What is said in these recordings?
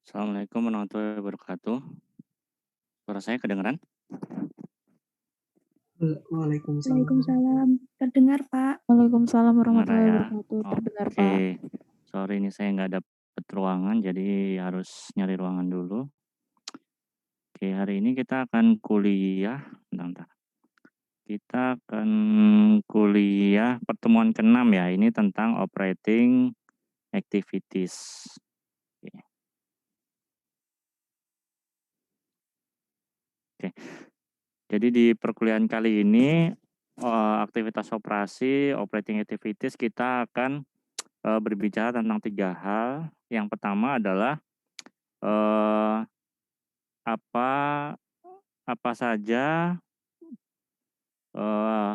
Assalamualaikum warahmatullahi wabarakatuh. Suara saya kedengeran? Waalaikumsalam. Waalaikumsalam. Terdengar, Pak. Waalaikumsalam Dengar warahmatullahi ya? wabarakatuh. Terdengar, Oke. Pak. Sorry ini saya nggak dapet ruangan, jadi harus nyari ruangan dulu. Oke, hari ini kita akan kuliah. Bentar. Kita akan kuliah pertemuan ke-6 ya. Ini tentang operating activities. Oke. Oke. Jadi di perkuliahan kali ini aktivitas operasi, operating activities kita akan berbicara tentang 3 hal. Yang pertama adalah eh, apa apa saja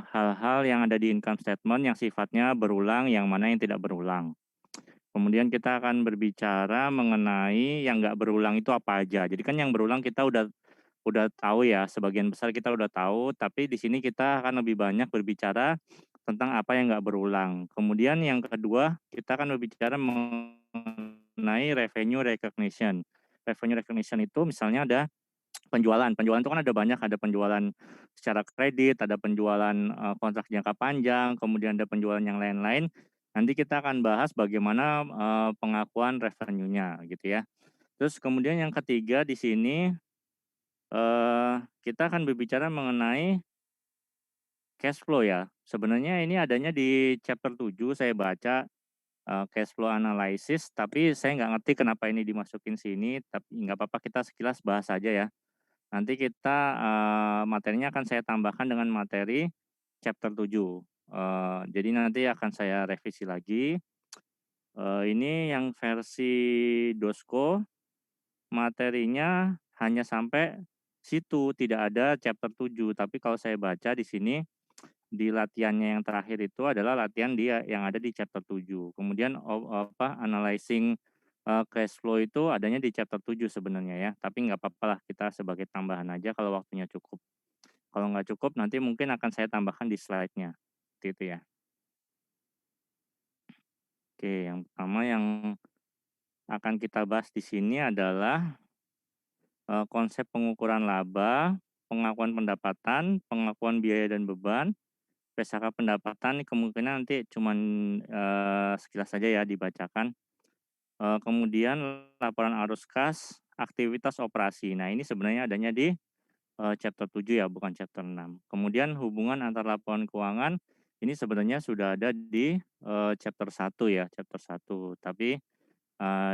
hal-hal yang ada di income statement yang sifatnya berulang, yang mana yang tidak berulang. Kemudian kita akan berbicara mengenai yang nggak berulang itu apa aja. Jadi kan yang berulang kita udah tahu ya, sebagian besar kita udah tahu, tapi di sini kita akan lebih banyak berbicara tentang apa yang nggak berulang. Kemudian yang kedua, kita akan berbicara mengenai revenue recognition. Revenue recognition itu misalnya ada penjualan. Penjualan itu kan ada banyak, ada penjualan secara kredit, ada penjualan kontrak jangka panjang, kemudian ada penjualan yang lain-lain. Nanti kita akan bahas bagaimana pengakuan revenue-nya gitu ya. Terus kemudian yang ketiga di sini kita akan berbicara mengenai cash flow ya. Sebenarnya ini adanya di chapter 7 saya baca cash flow analysis, tapi saya nggak ngerti kenapa ini dimasukin sini, tapi nggak apa-apa kita sekilas bahas saja ya. Nanti kita materinya akan saya tambahkan dengan materi chapter 7. Jadi nanti akan saya revisi lagi. Ini yang versi Dosko materinya hanya sampai situ, tidak ada chapter 7. Tapi kalau saya baca di sini di latihannya yang terakhir itu adalah latihan dia yang ada di chapter 7. Kemudian analyzing cash flow itu adanya di chapter 7 sebenarnya ya. Tapi nggak apa-apa lah kita sebagai tambahan aja kalau waktunya cukup. Kalau nggak cukup nanti mungkin akan saya tambahkan di slide-nya. Seperti itu ya. Oke, yang pertama yang akan kita bahas di sini adalah konsep pengukuran laba, pengakuan pendapatan, pengakuan biaya dan beban, PSAK pendapatan kemungkinan nanti cuman sekilas saja ya dibacakan. Kemudian laporan arus kas, aktivitas operasi. Nah, ini sebenarnya adanya di chapter 7 ya, bukan chapter 6. Kemudian hubungan antar laporan keuangan ini sebenarnya sudah ada di chapter 1 ya, chapter 1. Tapi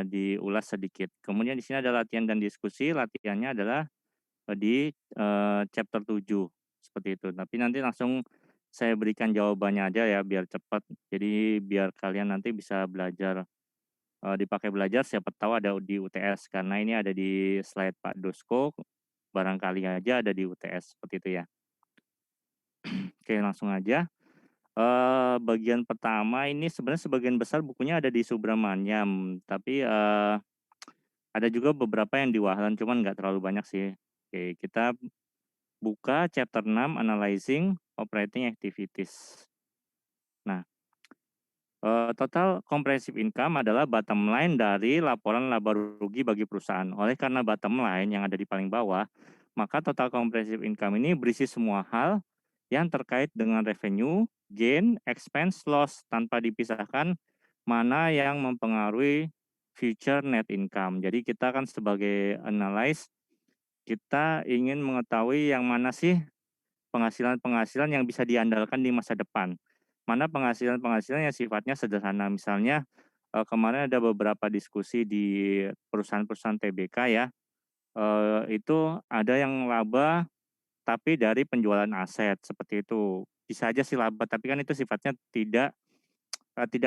diulas sedikit. Kemudian di sini ada latihan dan diskusi. Latihannya adalah di chapter 7 seperti itu. Tapi nanti langsung saya berikan jawabannya aja ya biar cepat. Jadi biar kalian nanti bisa belajar dipakai belajar siapa tahu ada di UTS karena ini ada di slide Pak Dosko barangkali aja ada di UTS seperti itu ya. Oke, langsung aja. Bagian pertama ini sebenarnya sebagian besar bukunya ada di Subramanyam, tapi ada juga beberapa yang di Wahlan cuman nggak terlalu banyak sih. Oke, kita buka chapter 6 Analyzing Operating Activities. Nah, total comprehensive income adalah bottom line dari laporan laba rugi bagi perusahaan. Oleh karena bottom line yang ada di paling bawah, maka total comprehensive income ini berisi semua hal yang terkait dengan revenue, gain, expense, loss tanpa dipisahkan mana yang mempengaruhi future net income. Jadi kita kan sebagai analyst, kita ingin mengetahui yang mana sih penghasilan-penghasilan yang bisa diandalkan di masa depan. Mana penghasilan-penghasilan yang sifatnya sederhana. Misalnya kemarin ada beberapa diskusi di perusahaan-perusahaan TBK ya, itu ada yang laba tapi dari penjualan aset seperti itu. Bisa aja sih laba, tapi kan itu sifatnya tidak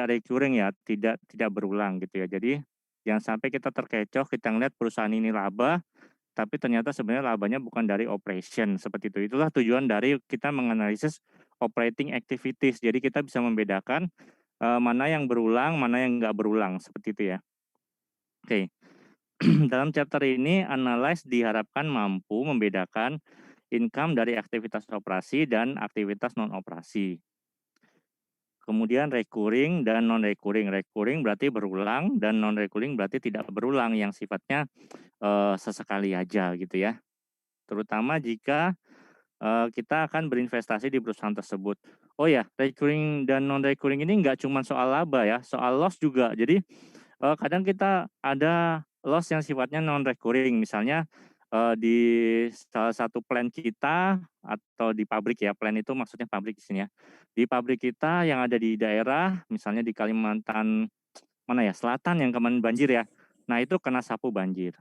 recurring ya, tidak berulang gitu ya. Jadi jangan sampai kita terkecoh, kita ngeliat perusahaan ini laba, tapi ternyata sebenarnya labanya bukan dari operation seperti itu. Itulah tujuan dari kita menganalisis operating activities. Jadi kita bisa membedakan mana yang berulang, mana yang nggak berulang seperti itu ya. Oke, dalam chapter ini analyze diharapkan mampu membedakan income dari aktivitas operasi dan aktivitas non operasi. Kemudian recurring dan non recurring. Recurring berarti berulang dan non recurring berarti tidak berulang yang sifatnya sesekali aja gitu ya. Terutama jika kita akan berinvestasi di perusahaan tersebut. Oh ya, recurring dan non recurring ini nggak cuma soal laba ya, soal loss juga. Jadi kadang kita ada loss yang sifatnya non recurring, misalnya di salah satu plant kita atau di pabrik ya, plant itu maksudnya pabrik di sini ya. Di pabrik kita yang ada di daerah, misalnya di Kalimantan mana ya, Selatan yang kemarin banjir ya. Nah, itu kena sapu banjir.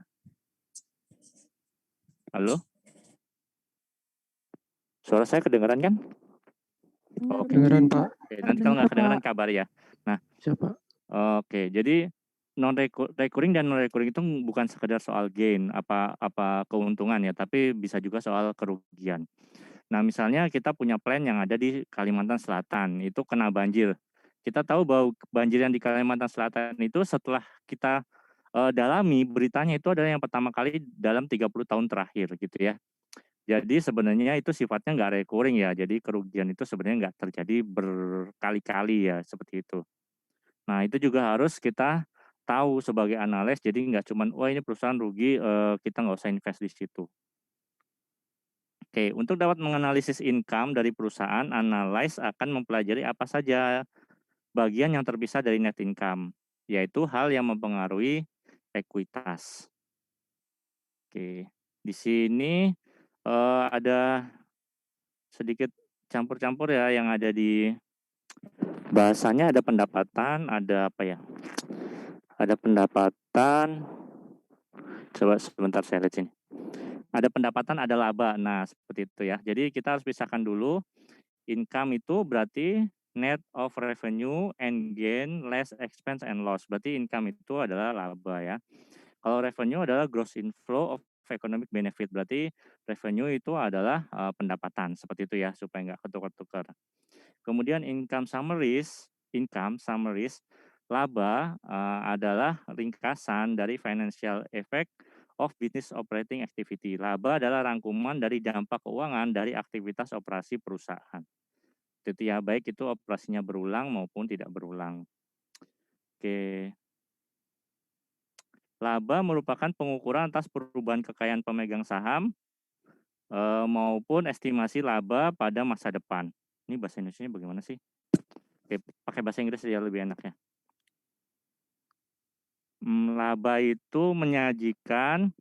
Halo? Suara saya kedengaran kan? Oke. Kedengeran, Pak. Pak. Oke, nanti kalau nggak kedengaran Pak. kabar ya. Nah, Siapa? oke, jadi recurring dan non recurring itu bukan sekedar soal gain apa keuntungan ya, tapi bisa juga soal kerugian. Nah, misalnya kita punya plan yang ada di Kalimantan Selatan, itu kena banjir. Kita tahu bahwa banjir yang di Kalimantan Selatan itu setelah kita dalami beritanya itu adalah yang pertama kali dalam 30 tahun terakhir gitu ya. Jadi sebenarnya itu sifatnya nggak recurring ya, jadi kerugian itu sebenarnya nggak terjadi berkali-kali ya, seperti itu. Nah, itu juga harus kita tahu sebagai analis, jadi nggak cuman, "Wah, ini perusahaan rugi, kita nggak usah invest di situ." Oke, untuk dapat menganalisis income dari perusahaan, analis akan mempelajari apa saja bagian yang terpisah dari net income, yaitu hal yang mempengaruhi ekuitas. Oke, di sini, ada sedikit campur-campur ya yang ada di bahasanya, ada pendapatan, ada apa ya, ada pendapatan, coba sebentar saya lihat sini. Ada pendapatan, ada laba. Nah, seperti itu ya. Jadi kita harus pisahkan dulu, income itu berarti net of revenue and gain less expense and loss. Berarti income itu adalah laba ya. Kalau revenue adalah gross inflow of economic benefit. Berarti revenue itu adalah pendapatan. Seperti itu ya, supaya nggak ketukar-tukar. Kemudian income summaries, laba adalah ringkasan dari financial effect of business operating activity. Laba adalah rangkuman dari dampak keuangan dari aktivitas operasi perusahaan. Itu ya, baik itu operasinya berulang maupun tidak berulang. Oke. Laba merupakan pengukuran atas perubahan kekayaan pemegang saham maupun estimasi laba pada masa depan. Ini bahasa Indonesianya bagaimana sih? Oke, pakai bahasa Inggris ya lebih enak ya. Laba itu menyajikan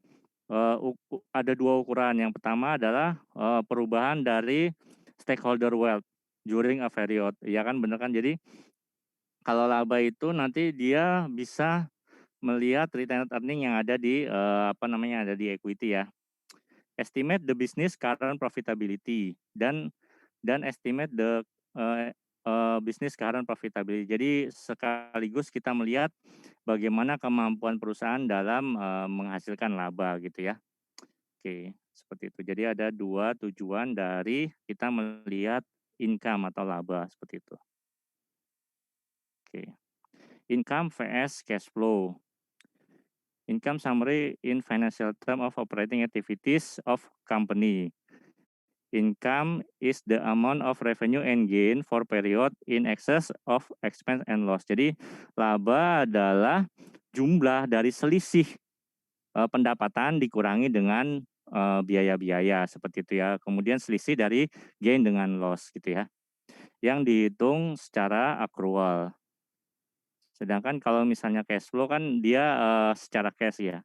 ada 2 ukuran. Yang pertama adalah perubahan dari stakeholder wealth during a period. Ya kan, bener kan? Jadi kalau laba itu nanti dia bisa melihat retained earning yang ada di apa namanya, ada di equity ya. Estimate the business current profitability dan estimate the business current profitability. Jadi sekaligus kita melihat bagaimana kemampuan perusahaan dalam menghasilkan laba gitu ya. Oke, seperti itu. Jadi ada 2 tujuan dari kita melihat income atau laba, seperti itu. Oke. Income vs cash flow. Income summary in financial term of operating activities of company. Income is the amount of revenue and gain for period in excess of expense and loss. Jadi laba adalah jumlah dari selisih pendapatan dikurangi dengan biaya-biaya, seperti itu ya. Kemudian selisih dari gain dengan loss gitu ya, yang dihitung secara accrual. Sedangkan kalau misalnya cash flow kan dia secara cash ya.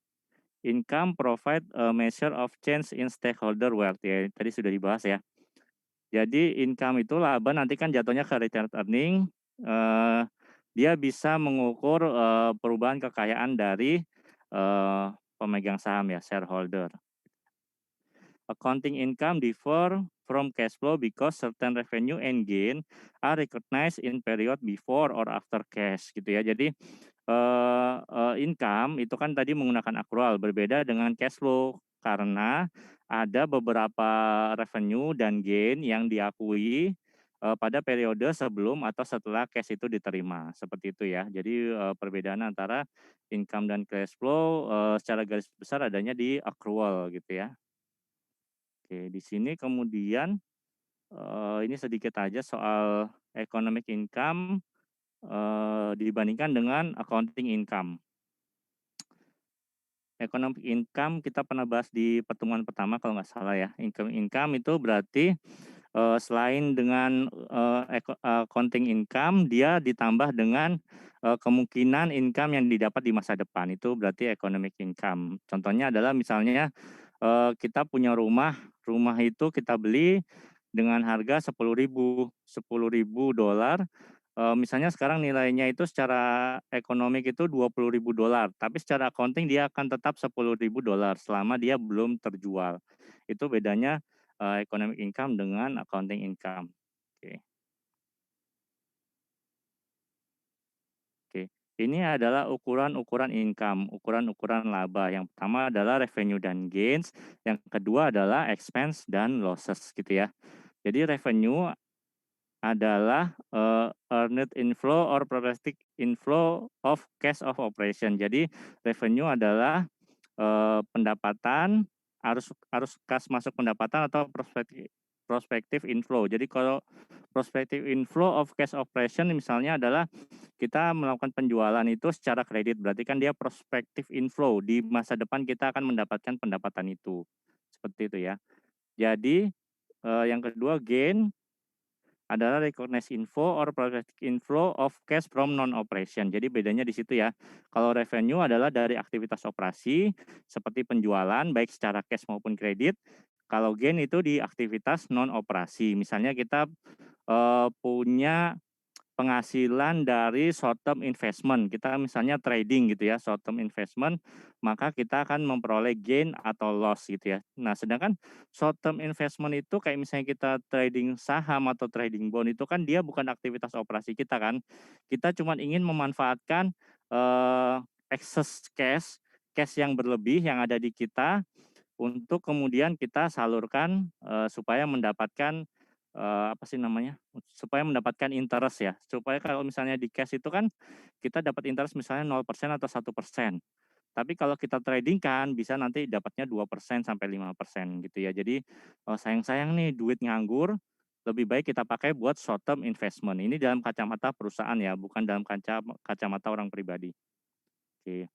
Income provide a measure of change in stakeholder wealth ya, tadi sudah dibahas ya. Jadi income itu laba nanti kan jatuhnya ke retained earning, dia bisa mengukur perubahan kekayaan dari pemegang saham ya, shareholder. Accounting income differ from cash flow because certain revenue and gain are recognized in period before or after cash gitu ya. Jadi income itu kan tadi menggunakan accrual, berbeda dengan cash flow karena ada beberapa revenue dan gain yang diakui pada periode sebelum atau setelah cash itu diterima, seperti itu ya. Jadi perbedaan antara income dan cash flow secara garis besar adanya di accrual gitu ya. Oke, di sini kemudian ini sedikit aja soal economic income dibandingkan dengan accounting income. Economic income kita pernah bahas di pertemuan pertama kalau nggak salah ya. Income itu berarti selain dengan accounting income, dia ditambah dengan kemungkinan income yang didapat di masa depan. Itu berarti economic income. Contohnya adalah misalnya kita punya rumah itu kita beli dengan harga 10.000 dolar. Misalnya sekarang nilainya itu secara ekonomik itu 20.000 dolar, tapi secara accounting dia akan tetap 10.000 dolar selama dia belum terjual. Itu bedanya economic income dengan accounting income. Oke. Oke. Ini adalah ukuran-ukuran income, ukuran-ukuran laba. Yang pertama adalah revenue dan gains, yang kedua adalah expense dan losses gitu ya. Jadi revenue adalah earned inflow or projected inflow of cash of operation. Jadi revenue adalah pendapatan, arus kas masuk pendapatan atau prospective inflow. Jadi kalau prospective inflow of cash operation misalnya adalah kita melakukan penjualan itu secara kredit, berarti kan dia prospective inflow, di masa depan kita akan mendapatkan pendapatan itu. Seperti itu ya. Jadi yang kedua gain adalah recognize info or projected inflow of cash from non-operation. Jadi bedanya di situ ya. Kalau revenue adalah dari aktivitas operasi seperti penjualan baik secara cash maupun kredit. Kalau gain itu di aktivitas non-operasi. Misalnya kita punya penghasilan dari short term investment. Kita misalnya trading gitu ya, short term investment, maka kita akan memperoleh gain atau loss gitu ya. Nah, sedangkan short term investment itu kayak misalnya kita trading saham atau trading bond itu kan dia bukan aktivitas operasi kita kan. Kita cuma ingin memanfaatkan excess cash, cash yang berlebih yang ada di kita untuk kemudian kita salurkan supaya mendapatkan apa sih namanya? Supaya mendapatkan interest ya. Supaya kalau misalnya di cash itu kan kita dapat interest misalnya 0% atau 1%. Tapi kalau kita trading kan bisa nanti dapatnya 2% sampai 5% gitu ya. Jadi sayang-sayang nih duit nganggur, lebih baik kita pakai buat short term investment. Ini dalam kacamata perusahaan ya, bukan dalam kacamata orang pribadi. Oke.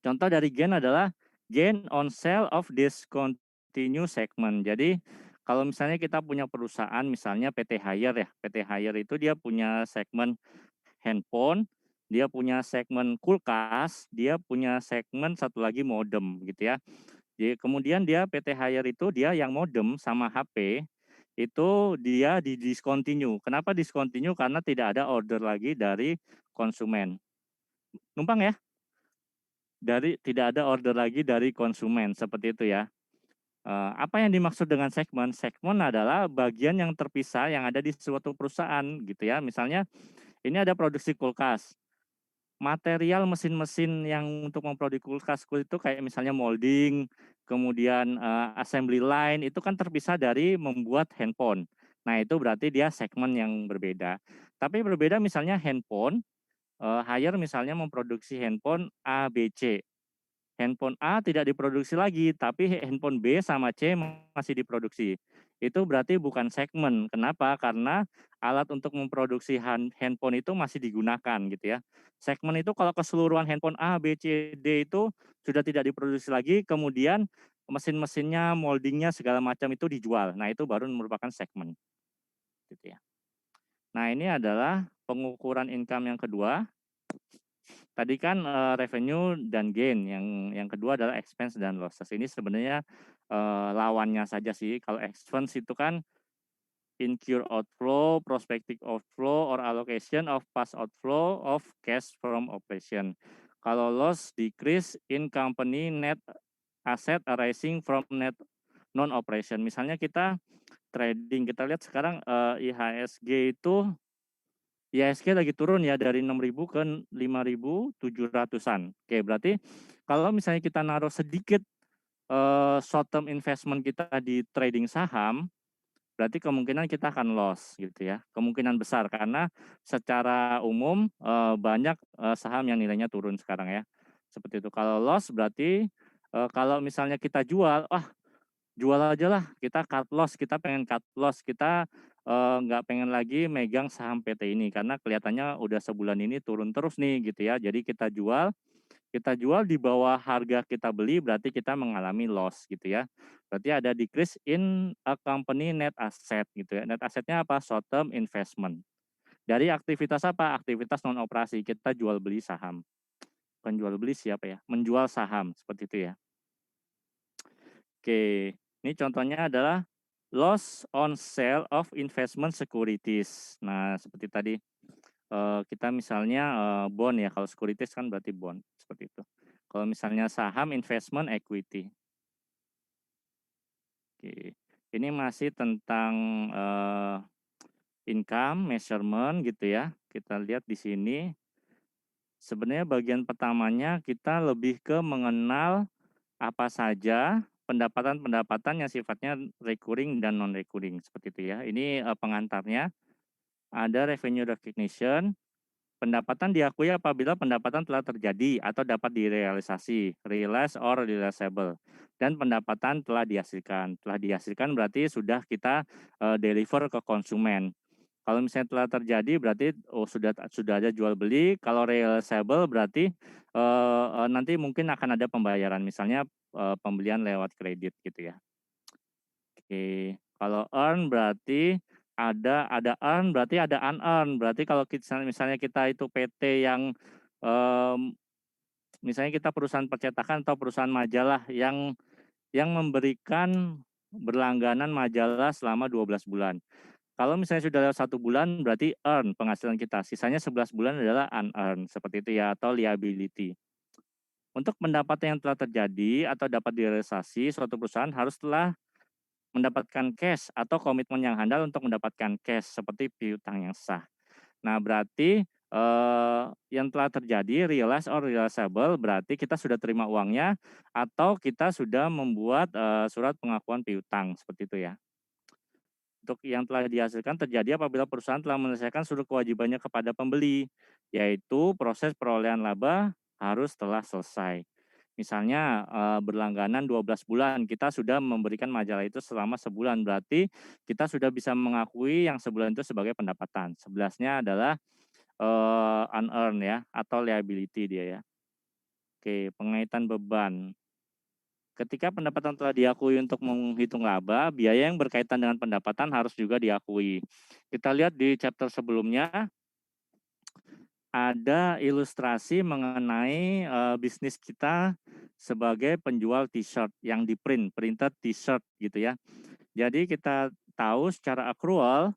Contoh dari gain adalah gain on sale of discontinued segment. Jadi kalau misalnya kita punya perusahaan misalnya PT Haier ya, PT Haier itu dia punya segmen handphone, dia punya segmen kulkas, dia punya segmen satu lagi modem gitu ya. Jadi kemudian dia PT Haier itu dia yang modem sama HP itu dia di discontinue. Kenapa discontinue? Karena tidak ada order lagi dari konsumen. Numpang ya? Tidak ada order lagi dari konsumen seperti itu ya. Apa yang dimaksud dengan segmen? Segmen adalah bagian yang terpisah yang ada di suatu perusahaan gitu ya. Misalnya ini ada produksi kulkas. Material mesin-mesin yang untuk memproduksi kulkas itu kayak misalnya molding, kemudian assembly line itu kan terpisah dari membuat handphone. Nah, itu berarti dia segmen yang berbeda. Tapi berbeda misalnya handphone, Haier misalnya memproduksi handphone A, B, C. Handphone A tidak diproduksi lagi, tapi handphone B sama C masih diproduksi. Itu berarti bukan segmen. Kenapa? Karena alat untuk memproduksi handphone itu masih digunakan gitu ya. Segmen itu kalau keseluruhan handphone A, B, C, D itu sudah tidak diproduksi lagi, kemudian mesin-mesinnya, moldingnya segala macam itu dijual. Nah, itu baru merupakan segmen gitu ya. Nah, ini adalah pengukuran income yang kedua. Tadi kan revenue dan gain, yang kedua adalah expense dan losses. Ini sebenarnya lawannya saja sih. Kalau expense itu kan incur outflow, prospective outflow, or allocation of past outflow of cash from operation. Kalau loss decrease in company net asset arising from net non-operation. Misalnya kita trading, kita lihat sekarang IHSG itu IHSG lagi turun ya dari 6.000 ke 5.700-an. Oke, berarti kalau misalnya kita naruh sedikit short term investment kita di trading saham, berarti kemungkinan kita akan loss gitu ya. Kemungkinan besar karena secara umum banyak saham yang nilainya turun sekarang ya. Seperti itu. Kalau loss berarti kalau misalnya kita jual, jual aja lah, kita cut loss, kita pengen cut loss, kita nggak pengen lagi megang saham PT ini karena kelihatannya udah sebulan ini turun terus nih gitu ya. Jadi kita jual di bawah harga kita beli berarti kita mengalami loss gitu ya. Berarti ada decrease in a company net asset gitu ya. Net assetnya apa? Short term investment. Dari aktivitas apa? Aktivitas non operasi. Kita jual beli saham. Bukan jual beli siapa ya? Menjual saham seperti itu ya. Oke, ini contohnya adalah loss on sale of investment securities. Nah, seperti tadi kita misalnya bond ya, kalau securities kan berarti bond seperti itu. Kalau misalnya saham investment equity. Oke, ini masih tentang income measurement gitu ya. Kita lihat di sini. Sebenarnya bagian pertamanya kita lebih ke mengenal apa saja pendapatan-pendapatan yang sifatnya recurring dan non recurring seperti itu ya. Ini pengantarnya. Ada revenue recognition, pendapatan diakui apabila pendapatan telah terjadi atau dapat direalisasi, realized or realizable, dan pendapatan telah dihasilkan. Telah dihasilkan berarti sudah kita deliver ke konsumen. Kalau misalnya telah terjadi berarti sudah ada jual beli. Kalau realizable berarti nanti mungkin akan ada pembayaran, misalnya pembelian lewat kredit gitu ya. Oke, kalau earn berarti ada earn berarti ada unearn. Berarti kalau misalnya kita itu PT yang misalnya kita perusahaan percetakan atau perusahaan majalah yang memberikan berlangganan majalah selama 12 bulan. Kalau misalnya sudah lewat 1 bulan berarti earn penghasilan kita. Sisanya 11 bulan adalah unearn seperti itu ya, atau liability. Untuk pendapatan yang telah terjadi atau dapat direalisasi, suatu perusahaan harus telah mendapatkan cash atau komitmen yang handal untuk mendapatkan cash seperti piutang yang sah. Nah, berarti yang telah terjadi realized or realizable berarti kita sudah terima uangnya atau kita sudah membuat surat pengakuan piutang seperti itu ya. Untuk yang telah dihasilkan terjadi apabila perusahaan telah menyelesaikan seluruh kewajibannya kepada pembeli, yaitu proses perolehan laba harus telah selesai. Misalnya berlangganan 12 bulan, kita sudah memberikan majalah itu selama sebulan, berarti kita sudah bisa mengakui yang sebulan itu sebagai pendapatan. 11-nya adalah unearned ya, atau liability dia ya. Oke, pengaitan beban. Ketika pendapatan telah diakui untuk menghitung laba, biaya yang berkaitan dengan pendapatan harus juga diakui. Kita lihat di chapter sebelumnya, ada ilustrasi mengenai bisnis kita sebagai penjual t-shirt yang di-print, printed t-shirt gitu ya. Jadi kita tahu secara accrual,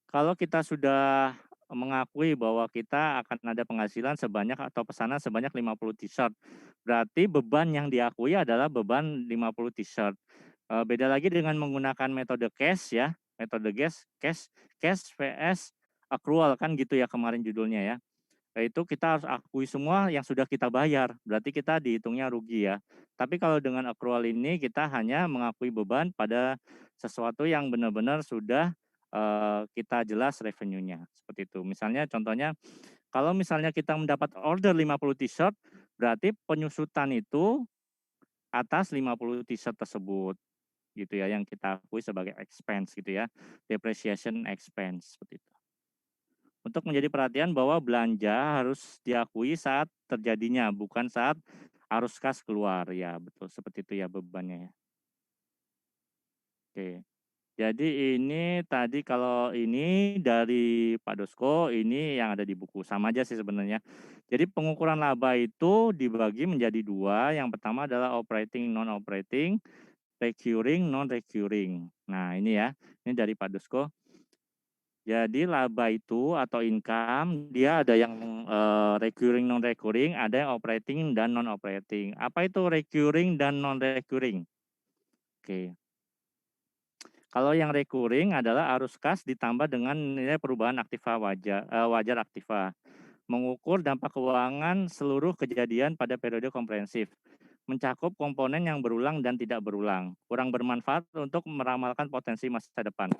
kalau kita sudah mengakui bahwa kita akan ada penghasilan sebanyak atau pesanan sebanyak 50 t-shirt, berarti beban yang diakui adalah beban 50 t-shirt. Beda lagi dengan menggunakan metode cash ya, metode cash vs accrual kan gitu ya kemarin judulnya ya. Itu kita harus akui semua yang sudah kita bayar, berarti kita dihitungnya rugi ya. Tapi kalau dengan accrual ini kita hanya mengakui beban pada sesuatu yang benar-benar sudah kita jelas revenue-nya, seperti itu. Misalnya contohnya, kalau misalnya kita mendapat order 50 t-shirt, berarti penyusutan itu atas 50 t-shirt tersebut, gitu ya, yang kita akui sebagai expense gitu ya, depreciation expense, seperti itu. Untuk menjadi perhatian bahwa belanja harus diakui saat terjadinya, bukan saat arus kas keluar. Ya, betul seperti itu ya bebannya ya. Oke. Jadi ini tadi kalau ini dari Pak Dosko, ini yang ada di buku. Sama aja sih sebenarnya. Jadi pengukuran laba itu dibagi menjadi dua. Yang pertama adalah operating non-operating, recurring non-recurring. Nah ini ya, ini dari Pak Dosko. Jadi laba itu atau income dia ada yang recurring non recurring, ada yang operating dan non operating. Apa itu recurring dan non recurring? Oke. Kalau yang recurring adalah arus kas ditambah dengan nilai perubahan aktiva wajar aktiva. Mengukur dampak keuangan seluruh kejadian pada periode komprehensif. Mencakup komponen yang berulang dan tidak berulang. Kurang bermanfaat untuk meramalkan potensi masa depan.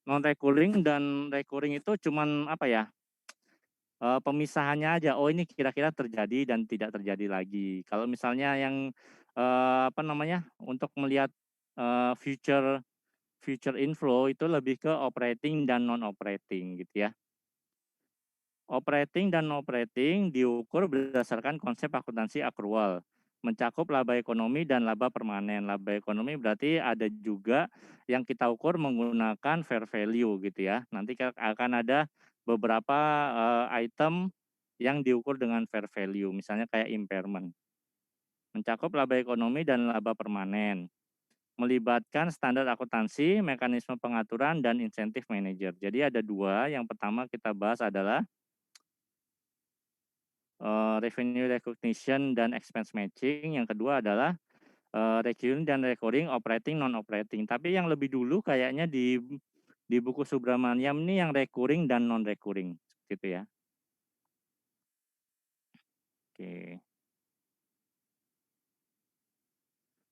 Non recurring dan recurring itu cuman apa ya? Pemisahannya aja, oh ini kira-kira terjadi dan tidak terjadi lagi. Kalau misalnya yang untuk melihat future inflow itu lebih ke operating dan non operating gitu ya. Operating dan non operating diukur berdasarkan konsep akuntansi akrual, mencakup laba ekonomi dan laba permanen. Laba ekonomi berarti ada juga yang kita ukur menggunakan fair value gitu ya. Nanti akan ada beberapa item yang diukur dengan fair value, misalnya kayak impairment. Mencakup laba ekonomi dan laba permanen. Melibatkan standar akuntansi, mekanisme pengaturan, dan insentif manajer. Jadi ada dua, yang pertama kita bahas adalah revenue recognition dan expense matching, yang kedua adalah recurring dan recurring, operating, non operating. Tapi yang lebih dulu kayaknya di buku Subramaniam ini yang recurring dan non recurring gitu ya. Oke.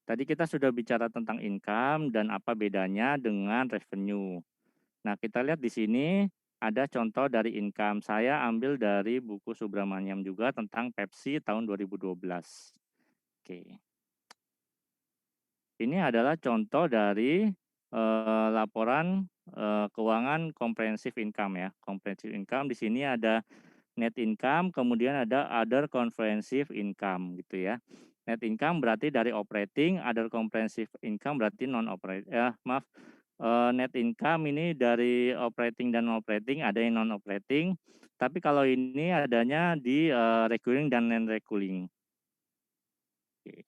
Tadi kita sudah bicara tentang income dan apa bedanya dengan revenue. Nah, kita lihat di sini ada contoh dari income. Saya ambil dari buku Subramaniam juga tentang Pepsi tahun 2012. Oke. Ini adalah contoh dari laporan keuangan comprehensive income ya. Comprehensive income di sini ada net income, kemudian ada other comprehensive income gitu ya. Net income berarti dari operating, other comprehensive income berarti non operating. Net income ini dari operating dan non operating, ada yang non operating. Tapi kalau ini adanya di recurring dan non recurring. Oke.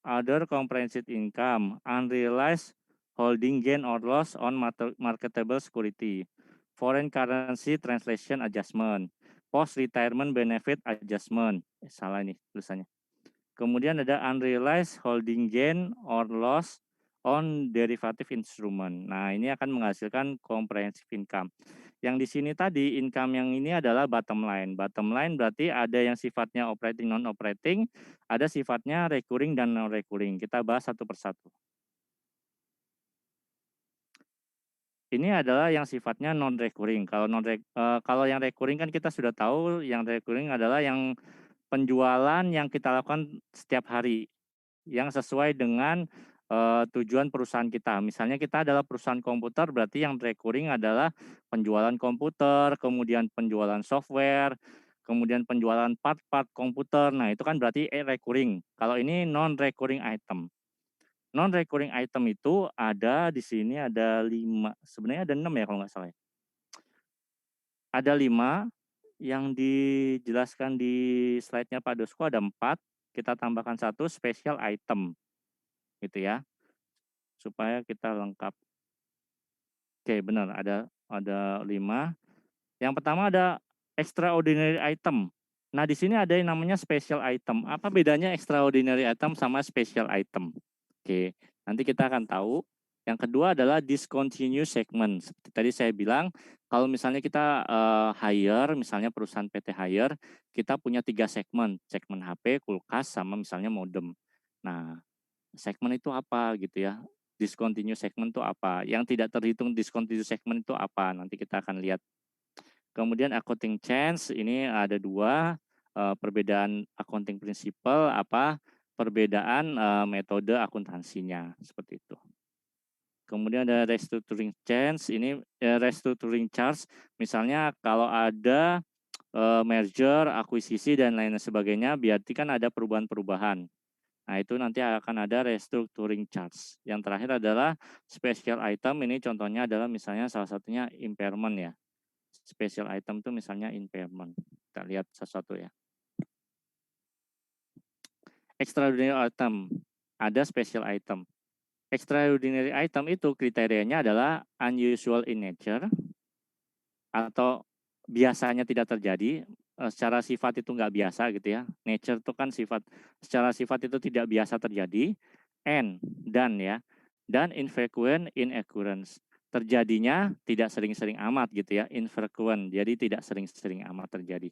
Other comprehensive income, unrealized holding gain or loss on marketable security, foreign currency translation adjustment, post-retirement benefit adjustment. Salah nih tulisannya. Kemudian ada unrealized holding gain or loss on derivative instrument. Nah, ini akan menghasilkan comprehensive income. Yang di sini tadi income yang ini adalah bottom line. Bottom line berarti ada yang sifatnya operating non operating, ada sifatnya recurring dan non recurring. Kita bahas satu persatu. Ini adalah yang sifatnya non recurring. Kalau yang recurring kan kita sudah tahu, yang recurring adalah yang penjualan yang kita lakukan setiap hari, yang sesuai dengan tujuan perusahaan kita. Misalnya kita adalah perusahaan komputer, berarti yang recurring adalah penjualan komputer, kemudian penjualan software, kemudian penjualan part-part komputer. Nah, itu kan berarti recurring. Kalau ini non recurring item. Non recurring item itu ada di sini ada 5, sebenarnya ada 6 ya kalau nggak salah ya. Ada 5, yang dijelaskan di slide-nya Pak Dosko ada 4, kita tambahkan 1 special item gitu ya, supaya kita lengkap. Oke, benar ada 5. Yang pertama ada extraordinary item. Nah, di sini ada yang namanya special item. Apa bedanya extraordinary item sama special item? Oke, nanti kita akan tahu. Yang kedua adalah discontinued segment. Seperti tadi saya bilang, kalau misalnya kita hire, misalnya perusahaan PT hire, kita punya 3 segmen. Segmen HP, kulkas, sama misalnya modem. Nah, segmen itu apa gitu ya? Discontinued segment itu apa? Yang tidak terhitung discontinued segment itu apa? Nanti kita akan lihat. Kemudian accounting change, ini ada 2, perbedaan accounting principle, perbedaan metode akuntansinya, seperti itu. Kemudian ada restructuring change, ini restructuring charge, misalnya kalau ada merger, akuisisi, dan lain sebagainya, berarti kan ada perubahan-perubahan. Nah, itu nanti akan ada restructuring charge. Yang terakhir adalah special item, ini contohnya adalah misalnya salah satunya impairment ya. Special item itu misalnya impairment. Kita lihat satu-satu ya. Extraordinary item, ada special item. Extraordinary item itu kriterianya adalah unusual in nature atau biasanya tidak terjadi, secara sifat itu nggak biasa gitu ya. Nature itu kan secara sifat itu tidak biasa terjadi, dan ya, dan infrequent in occurrence. Terjadinya tidak sering-sering amat gitu ya, infrequent, jadi tidak sering-sering amat terjadi.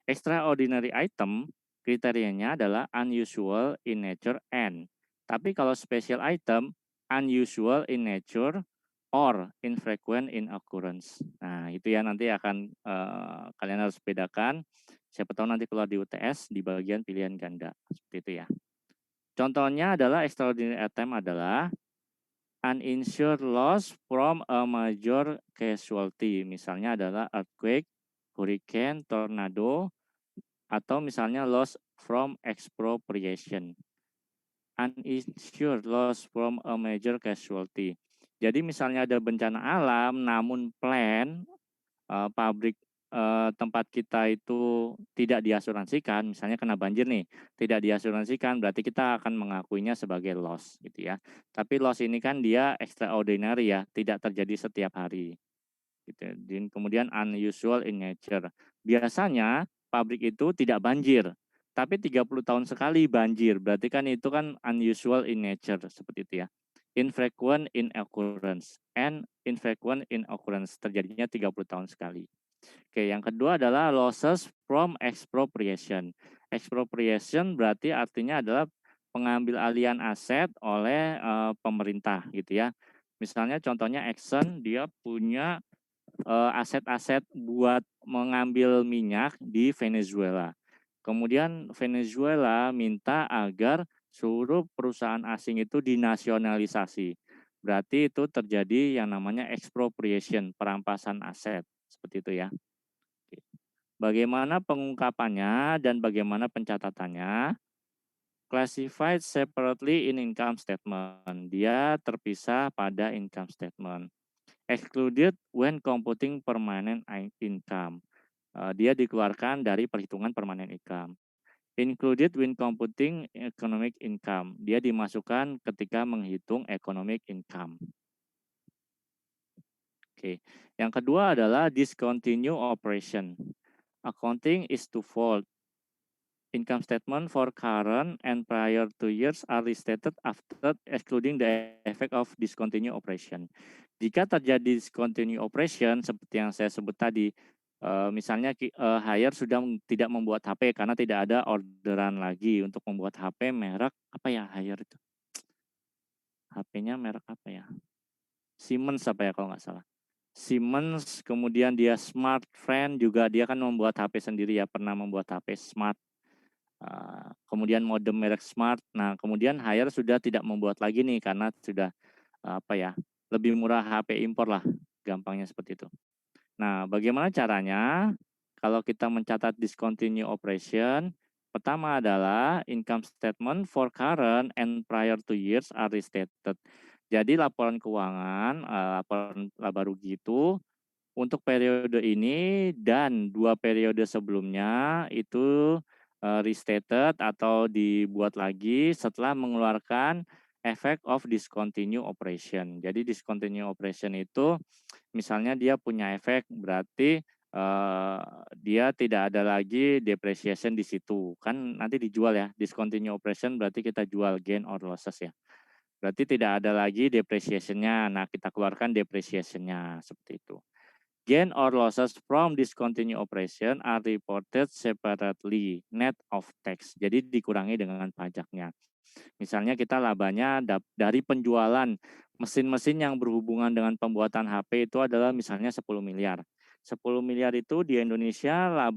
Extraordinary item kriterianya adalah unusual in nature tapi kalau special item unusual in nature or infrequent in occurrence. Nah, itu ya nanti akan kalian harus bedakan. Siapa tahu nanti keluar di UTS di bagian pilihan ganda. Seperti itu ya. Contohnya adalah extraordinary item adalah uninsured loss from a major casualty. Misalnya adalah earthquake, hurricane, tornado, atau misalnya loss from expropriation. Uninsured loss from a major casualty. Jadi misalnya ada bencana alam, namun plan pabrik tempat kita itu tidak diasuransikan, misalnya kena banjir nih, tidak diasuransikan, berarti kita akan mengakuinya sebagai loss gitu ya. Tapi loss ini kan dia extraordinary ya, tidak terjadi setiap hari. Gitu. Dan kemudian unusual in nature. Biasanya pabrik itu tidak banjir, tapi 30 tahun sekali banjir. Berarti kan itu kan unusual in nature seperti itu ya. Infrequent in occurrence and infrequent in occurrence terjadinya 30 tahun sekali. Oke, yang kedua adalah losses from expropriation. Expropriation berarti artinya adalah pengambil alihan aset oleh pemerintah gitu ya. Misalnya contohnya Exxon dia punya aset-aset buat mengambil minyak di Venezuela. Kemudian Venezuela minta agar seluruh perusahaan asing itu dinasionalisasi. Berarti itu terjadi yang namanya expropriation, perampasan aset. Seperti itu ya. Bagaimana pengungkapannya dan bagaimana pencatatannya? Classified separately in income statement. Dia terpisah pada income statement. Excluded when computing permanent income. Dia dikeluarkan dari perhitungan permanent income. Included when computing economic income. Dia dimasukkan ketika menghitung economic income. Oke. Yang kedua adalah discontinue operation. Accounting is twofold. Income statement for current and prior 2 years are restated after excluding the effect of discontinue operation. Jika terjadi discontinue operation seperti yang saya sebut tadi, misalnya Haier sudah tidak membuat HP karena tidak ada orderan lagi untuk membuat HP merek apa ya Haier itu? HP-nya merek apa ya? Siemens apa ya kalau nggak salah. Siemens, kemudian dia Smartfren juga dia kan membuat HP sendiri ya, pernah membuat HP Smart. Kemudian modem merek Smart. Nah, kemudian Haier sudah tidak membuat lagi nih karena sudah apa ya, lebih murah HP impor lah, gampangnya seperti itu. Nah, bagaimana caranya? Kalau kita mencatat discontinue operation, pertama adalah income statement for current and prior 2 years are restated. Jadi laporan keuangan, laporan laba rugi itu untuk periode ini dan 2 periode sebelumnya itu restated atau dibuat lagi setelah mengeluarkan effect of discontinue operation. Jadi discontinue operation itu misalnya dia punya efek berarti dia tidak ada lagi depreciation di situ. Kan nanti dijual ya. Discontinue operation berarti kita jual gain or losses ya. Berarti tidak ada lagi depreciation-nya. Nah, kita keluarkan depreciation-nya seperti itu. Gain or losses from discontinued operation are reported separately, net of tax. Jadi dikurangi dengan pajaknya. Misalnya kita labanya dari penjualan mesin-mesin yang berhubungan dengan pembuatan HP itu adalah misalnya 10 miliar. 10 miliar itu di Indonesia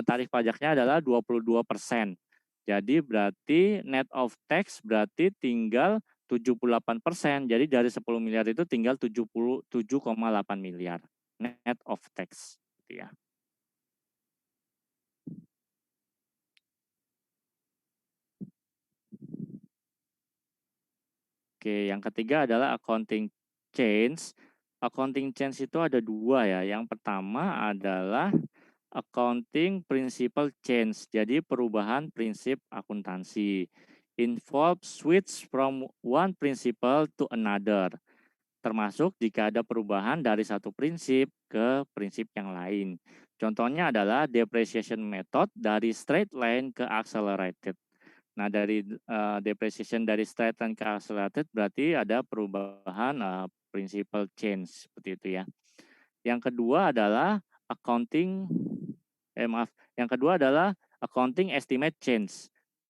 tarif pajaknya adalah 22%. Jadi berarti net of tax berarti tinggal 78%. Jadi dari 10 miliar itu tinggal 77,8 miliar net of tax gitu ya. Oke, yang ketiga adalah accounting change. Accounting change itu ada dua ya. Yang pertama adalah accounting principle change. Jadi perubahan prinsip akuntansi. Involve switch from one principle to another. Termasuk jika ada perubahan dari satu prinsip ke prinsip yang lain. Contohnya adalah depreciation method dari straight line ke accelerated. Nah, dari depreciation dari straight line ke accelerated berarti ada perubahan principal change seperti itu ya. Yang kedua adalah yang kedua adalah accounting estimate change.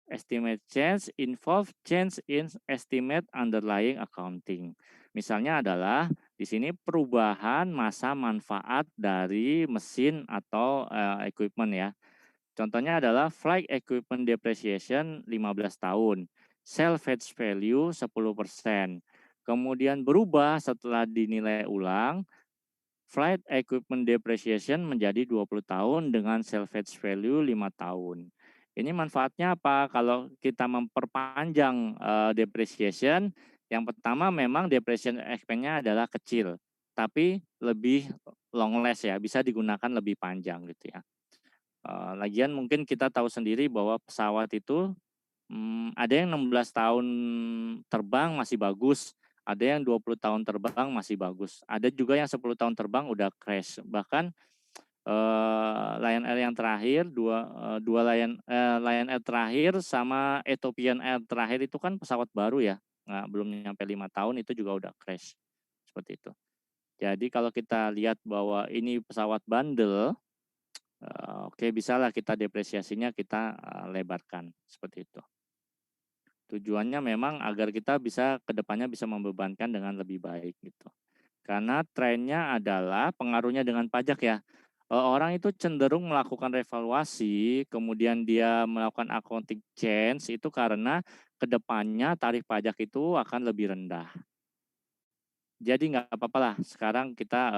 Estimate change involve change in estimate underlying accounting. Misalnya adalah di sini perubahan masa manfaat dari mesin atau equipment ya. Contohnya adalah flight equipment depreciation 15 tahun, salvage value 10%. Kemudian berubah setelah dinilai ulang, flight equipment depreciation menjadi 20 tahun dengan salvage value 5 tahun. Ini manfaatnya apa? Kalau kita memperpanjang depreciation, yang pertama memang depreciation expense-nya adalah kecil, tapi lebih long last ya, bisa digunakan lebih panjang gitu ya. Lagian mungkin kita tahu sendiri bahwa pesawat itu ada yang 16 tahun terbang masih bagus, ada yang 20 tahun terbang masih bagus, ada juga yang 10 tahun terbang udah crash. Bahkan Lion Air yang terakhir, dua Lion Air terakhir sama Ethiopian Air terakhir itu kan pesawat baru ya, belum nyampe 5 tahun itu juga udah crash, seperti itu. Jadi kalau kita lihat bahwa ini pesawat bandel, oke bisalah kita depresiasinya kita lebarkan, seperti itu. Tujuannya memang agar kita bisa kedepannya bisa membebankan dengan lebih baik gitu. Karena trennya adalah pengaruhnya dengan pajak ya. Orang itu cenderung melakukan revaluasi, kemudian dia melakukan accounting change itu karena kedepannya tarif pajak itu akan lebih rendah. Jadi nggak apa-apa lah sekarang kita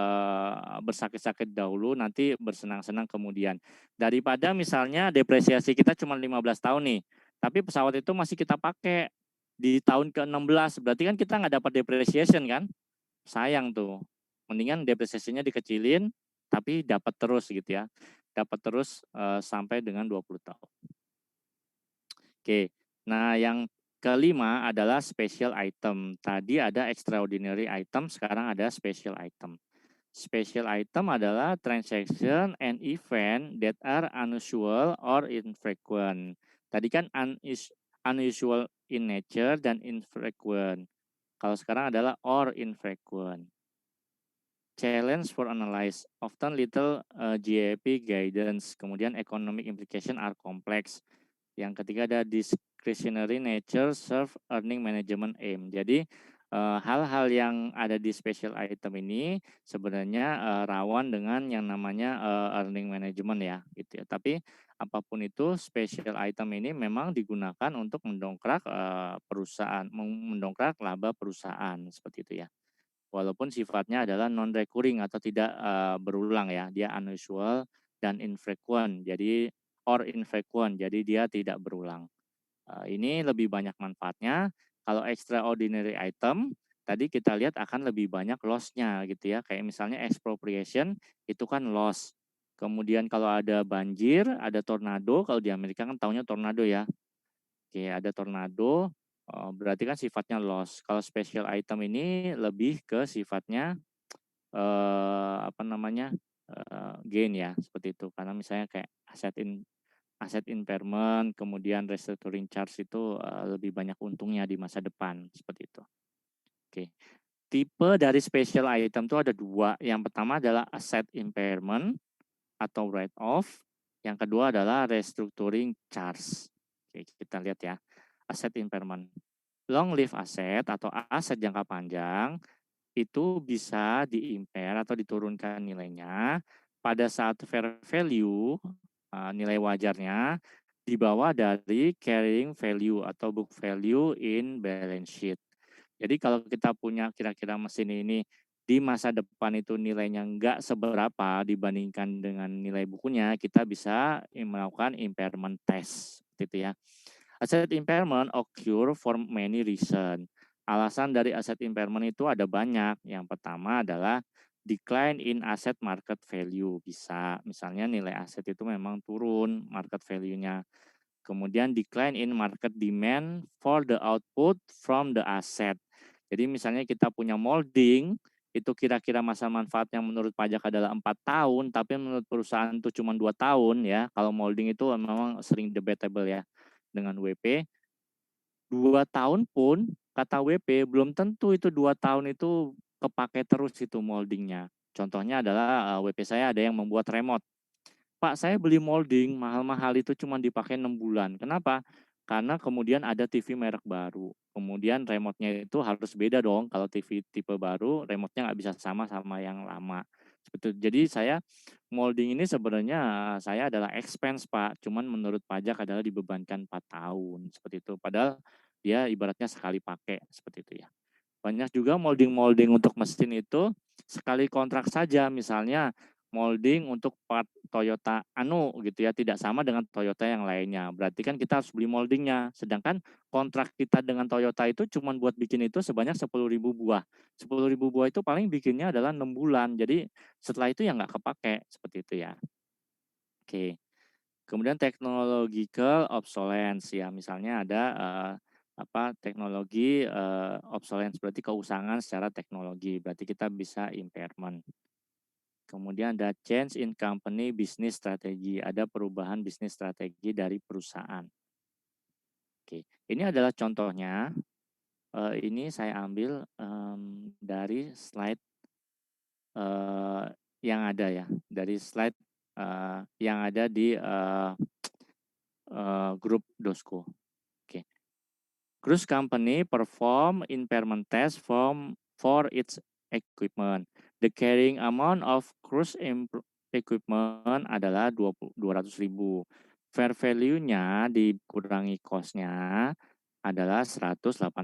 bersakit-sakit dahulu, nanti bersenang-senang kemudian. Daripada misalnya depresiasi kita cuma 15 tahun nih, tapi pesawat itu masih kita pakai di tahun ke-16, berarti kan kita nggak dapat depreciation kan? Sayang tuh. Mendingan depresiasinya dikecilin, tapi dapat terus gitu ya. Dapat terus sampai dengan 20 tahun. Oke, nah yang kelima adalah special item. Tadi ada extraordinary item, sekarang ada special item. Special item adalah transaction and event that are unusual or infrequent. Tadi kan unusual in nature dan infrequent. Kalau sekarang adalah or infrequent. Challenge for analyze, often little GAAP guidance. Kemudian economic implication are complex. Yang ketiga ada discretionary nature serve earning management aim. Jadi hal-hal yang ada di special item ini sebenarnya rawan dengan yang namanya earning management ya, gitu ya. Tapi apapun itu special item ini memang digunakan untuk mendongkrak perusahaan, mendongkrak laba perusahaan seperti itu ya. Walaupun sifatnya adalah non recurring atau tidak berulang ya, dia unusual dan infrequent. Jadi or infrequent, jadi dia tidak berulang. Ini lebih banyak manfaatnya. Kalau extraordinary item, tadi kita lihat akan lebih banyak loss-nya gitu ya. Kayak misalnya expropriation, itu kan loss. Kemudian kalau ada banjir, ada tornado, kalau di Amerika kan taunya tornado ya. Oke, ada tornado, berarti kan sifatnya loss. Kalau special item ini lebih ke sifatnya apa namanya, gain ya, seperti itu. Karena misalnya kayak aset impairment, kemudian restructuring charge itu lebih banyak untungnya di masa depan, seperti itu. Oke. Tipe dari special item itu ada dua. Yang pertama adalah asset impairment atau write off. Yang kedua adalah restructuring charge. Oke, kita lihat ya. Asset impairment. Long live asset atau aset jangka panjang itu bisa di-impair atau diturunkan nilainya pada saat fair value, nilai wajarnya di bawah dari carrying value atau book value in balance sheet. Jadi kalau kita punya kira-kira mesin ini di masa depan itu nilainya nggak seberapa dibandingkan dengan nilai bukunya, kita bisa melakukan impairment test, gitu ya. Asset impairment occur for many reasons. Alasan dari asset impairment itu ada banyak. Yang pertama adalah decline in asset market value. Bisa, misalnya nilai aset itu memang turun market value-nya. Kemudian decline in market demand for the output from the asset. Jadi misalnya kita punya molding, itu kira-kira masa manfaatnya menurut pajak adalah 4 tahun, tapi menurut perusahaan itu cuma 2 tahun ya. Kalau molding itu memang sering debatable ya dengan WP. 2 tahun pun kata WP belum tentu itu 2 tahun itu kepake terus itu moldingnya. Contohnya adalah WP saya ada yang membuat remote. Pak, saya beli molding mahal-mahal itu cuma dipakai 6 bulan. Kenapa? karena kemudian ada TV merek baru. Kemudian remote-nya itu harus beda dong, kalau TV tipe baru, remote-nya nggak bisa sama sama yang lama. Seperti itu. Jadi saya molding ini sebenarnya saya adalah expense, Pak, cuman menurut pajak adalah dibebankan 4 tahun, seperti itu. Padahal dia ibaratnya sekali pakai, seperti itu ya. Banyak juga molding-molding untuk mesin itu sekali kontrak saja, misalnya molding untuk part Toyota Anu gitu ya, tidak sama dengan Toyota yang lainnya. Berarti kan kita harus beli moldingnya. Sedangkan kontrak kita dengan Toyota itu cuma buat bikin itu sebanyak 10.000 buah. 10.000 buah itu paling bikinnya adalah 6 bulan. Jadi setelah itu ya nggak kepake, seperti itu ya. Oke. Kemudian technological obsolescence ya, misalnya ada teknologi obsolescence berarti keusangan secara teknologi, berarti kita bisa impairment. Kemudian ada change in company business strategy, ada perubahan bisnis strategi dari perusahaan. Oke, ini adalah contohnya. Ini saya ambil dari slide yang ada ya, dari slide yang ada di grup Dosco. Oke. Cruise company perform impairment test for its equipment. The carrying amount of cruise equipment adalah 200.000. Fair value-nya dikurangi cost-nya adalah 180.000.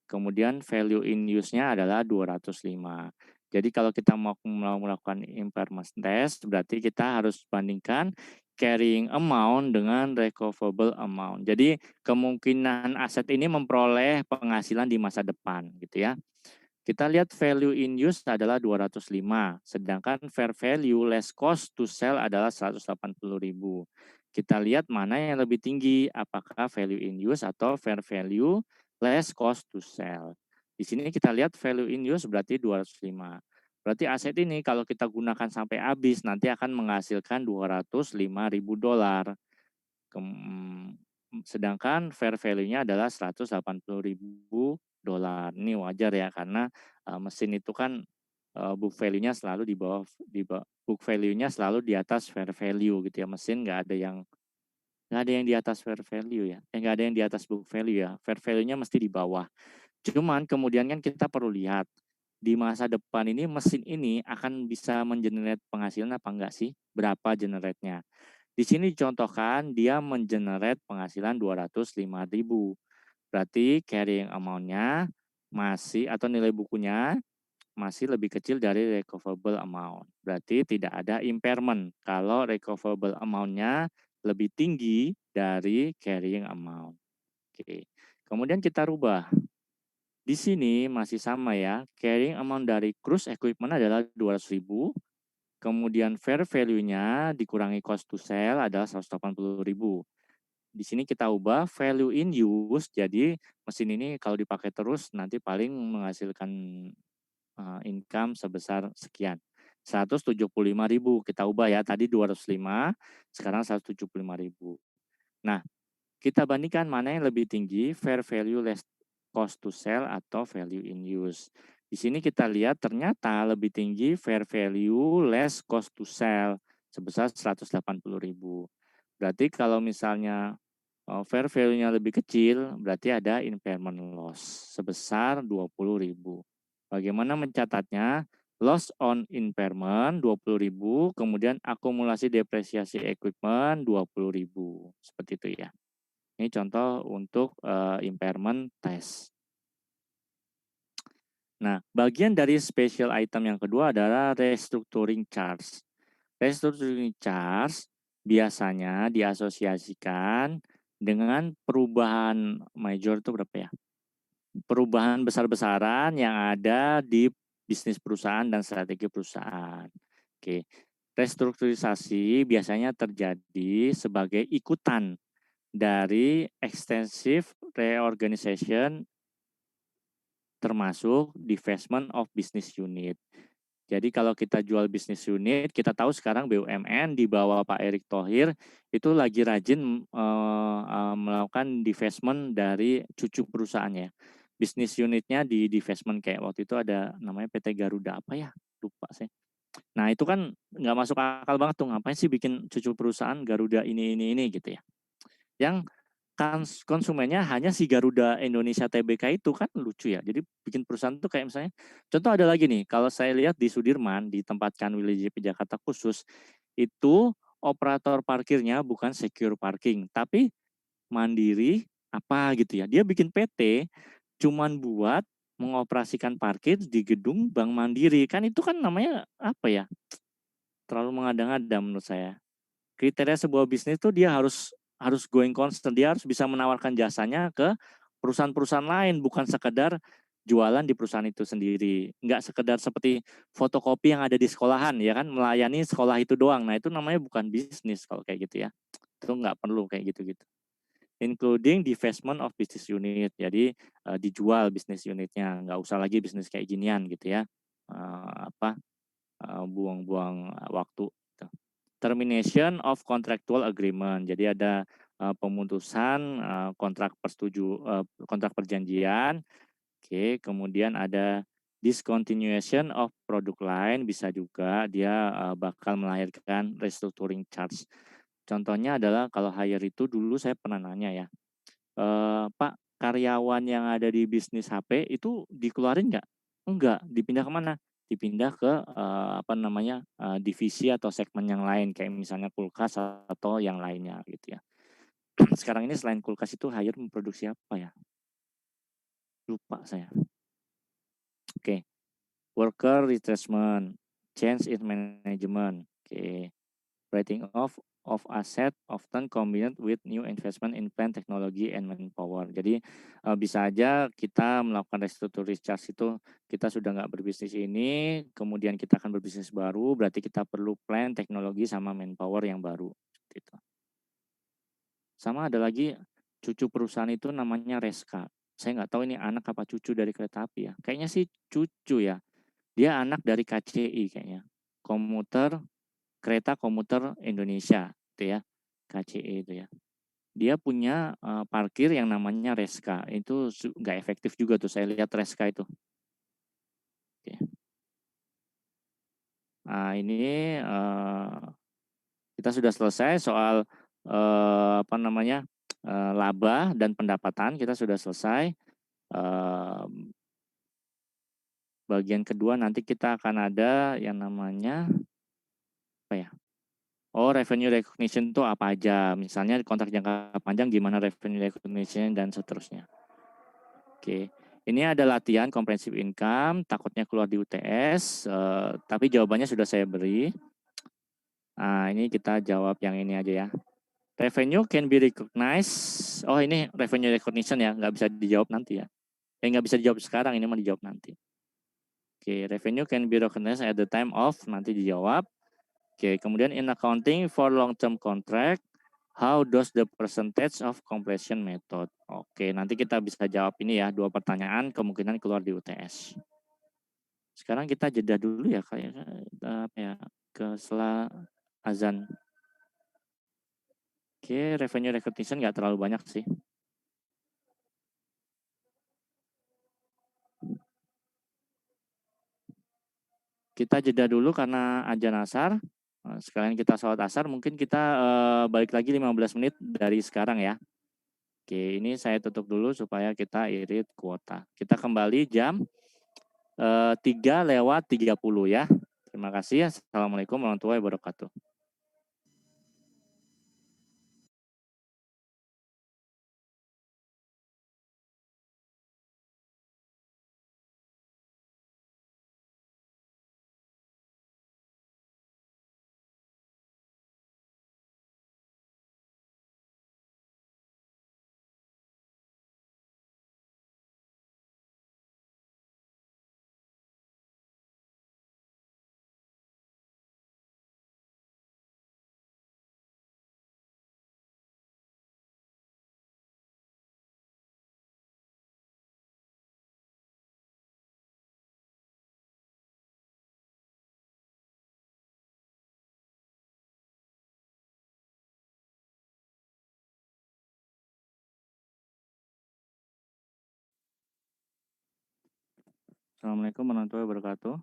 Kemudian value in use-nya adalah 205. Jadi kalau kita mau melakukan impairment test, berarti kita harus bandingkan carrying amount dengan recoverable amount. Jadi kemungkinan aset ini memperoleh penghasilan di masa depan gitu ya. Kita lihat value in use adalah 205, sedangkan fair value less cost to sell adalah 180.000. Kita lihat mana yang lebih tinggi, apakah value in use atau fair value less cost to sell. Di sini kita lihat value in use berarti 205. Berarti aset ini kalau kita gunakan sampai habis nanti akan menghasilkan $205.000. Sedangkan fair value-nya adalah $180.000. Ini wajar ya karena mesin itu kan book value-nya selalu di bawah book value-nya selalu di atas fair value gitu ya. Mesin nggak ada yang di atas fair value ya. Nggak ada yang di atas book value ya. Fair value-nya mesti di bawah. Cuman kemudian kan kita perlu lihat di masa depan ini mesin ini akan bisa mengenerate penghasilan apa enggak sih? Berapa generate-nya? Di sini dicontohkan dia mengenerate penghasilan 205.000. Berarti carrying amount-nya masih atau nilai bukunya masih lebih kecil dari recoverable amount. Berarti tidak ada impairment kalau recoverable amount-nya lebih tinggi dari carrying amount. Oke. Kemudian kita rubah. Di sini masih sama ya, carrying amount dari cruise equipment adalah 200.000, kemudian fair value-nya dikurangi cost to sell adalah 180.000. Di sini kita ubah value in use, jadi mesin ini kalau dipakai terus nanti paling menghasilkan income sebesar sekian. 175.000 kita ubah ya, tadi 205, sekarang 175.000. Nah, kita bandingkan mana yang lebih tinggi, fair value less cost to sell atau value in use. Di sini kita lihat ternyata lebih tinggi fair value less cost to sell sebesar 180.000. Berarti kalau misalnya fair value-nya lebih kecil, berarti ada impairment loss sebesar 20.000. Bagaimana mencatatnya? Loss on impairment 20.000, kemudian akumulasi depresiasi equipment 20.000. Seperti itu ya. Ini contoh untuk impairment test. Nah, bagian dari special item yang kedua adalah restructuring charge. Restructuring charge biasanya diasosiasikan dengan perubahan major itu berapa ya? Perubahan besar-besaran yang ada di bisnis perusahaan dan strategi perusahaan. Oke. Restrukturisasi biasanya terjadi sebagai ikutan dari extensive reorganization termasuk divestment of business unit. Jadi kalau kita jual bisnis unit, kita tahu sekarang BUMN di bawah Pak Erick Thohir itu lagi rajin melakukan divestment dari cucu perusahaannya. Bisnis unitnya di divestment kayak waktu itu ada namanya PT Garuda apa ya? Lupa saya. Nah itu kan nggak masuk akal banget tuh, ngapain sih bikin cucu perusahaan Garuda ini gitu ya. Yang konsumennya hanya si Garuda Indonesia Tbk itu, kan lucu ya. Jadi bikin perusahaan tuh kayak misalnya, contoh ada lagi nih, kalau saya lihat di Sudirman, di tempat Kanwil JP Jakarta khusus, itu operator parkirnya bukan secure parking, tapi mandiri apa gitu ya. Dia bikin PT cuman buat mengoperasikan parkir di gedung Bank Mandiri. Kan itu kan namanya apa ya? Terlalu mengada-ngada menurut saya. Kriteria sebuah bisnis itu dia harus going concern, dia harus bisa menawarkan jasanya ke perusahaan-perusahaan lain, bukan sekedar jualan di perusahaan itu sendiri. Enggak sekedar seperti fotokopi yang ada di sekolahan, ya kan, melayani sekolah itu doang. Nah, itu namanya bukan bisnis kalau kayak gitu ya. Itu nggak perlu kayak gitu-gitu. Including divestment of business unit. Jadi dijual bisnis unitnya, nggak usah lagi bisnis kayak ginian gitu ya. Buang-buang waktu. Gitu. Termination of contractual agreement. Jadi ada pemutusan kontrak perjanjian. Oke, kemudian ada discontinuation of product line, bisa juga dia bakal melahirkan restructuring charge. Contohnya adalah kalau hire itu dulu saya pernah nanya ya, Pak, karyawan yang ada di bisnis HP itu dikeluarin nggak? Enggak, dipindah ke mana? Dipindah ke divisi atau segmen yang lain kayak misalnya kulkas atau yang lainnya gitu ya. Sekarang ini selain kulkas itu hire memproduksi apa ya? Lupa saya. Oke, worker retracement, change in management. Oke, writing off of asset often combined with new investment in plant technology and manpower. Jadi bisa aja kita melakukan restructuring charge itu, kita sudah nggak berbisnis ini, kemudian kita akan berbisnis baru, berarti kita perlu plant, teknologi, sama manpower yang baru. Gitu. Sama ada lagi cucu perusahaan itu namanya Reska. Saya nggak tahu ini anak apa cucu dari kereta api ya. Kayaknya sih cucu ya. Dia anak dari KCI kayaknya. Kereta Komuter Indonesia itu ya, KCI itu ya. Dia punya parkir yang namanya Reska. Itu nggak efektif juga tuh, saya lihat Reska itu. Oke. Nah, ini kita sudah selesai soal laba dan pendapatan, kita sudah selesai. Bagian kedua nanti kita akan ada yang namanya apa ya? Oh, revenue recognition itu apa aja? Misalnya kontrak jangka panjang gimana revenue recognition dan seterusnya. Oke, ini ada latihan comprehensive income, takutnya keluar di UTS, tapi jawabannya sudah saya beri. Nah, ini kita jawab yang ini aja ya. Revenue can be recognized. Oh, ini revenue recognition ya, nggak bisa dijawab nanti ya. Nggak bisa dijawab sekarang, ini mau dijawab nanti. Oke, revenue can be recognized at the time of, nanti dijawab. Oke, kemudian in accounting for long-term contract, how does the percentage of completion method? Oke, nanti kita bisa jawab ini ya, 2 pertanyaan kemungkinan keluar di UTS. Sekarang kita jeda dulu ya kayak ke setelah azan. Oke, revenue recognition nggak terlalu banyak sih. Kita jeda dulu karena azan asar. Sekalian kita sholat asar, mungkin kita balik lagi 15 menit dari sekarang ya. Oke, ini saya tutup dulu supaya kita irit kuota. Kita kembali jam 3:30 ya. Terima kasih. Assalamualaikum warahmatullahi wabarakatuh. Assalamualaikum warahmatullahi wabarakatuh.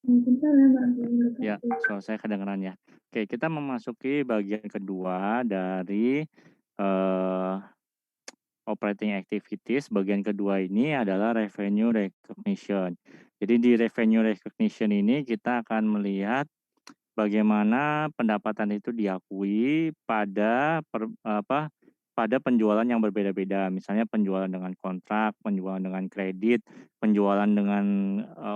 Waalaikumsalam warahmatullahi Ya, wabarakatuh. suara saya kedengeran ya. Oke, kita memasuki bagian kedua dari eh, operating activities. Bagian kedua ini adalah revenue recognition. Jadi di revenue recognition ini kita akan melihat bagaimana pendapatan itu diakui pada penjualan yang berbeda-beda. Misalnya penjualan dengan kontrak, penjualan dengan kredit, penjualan dengan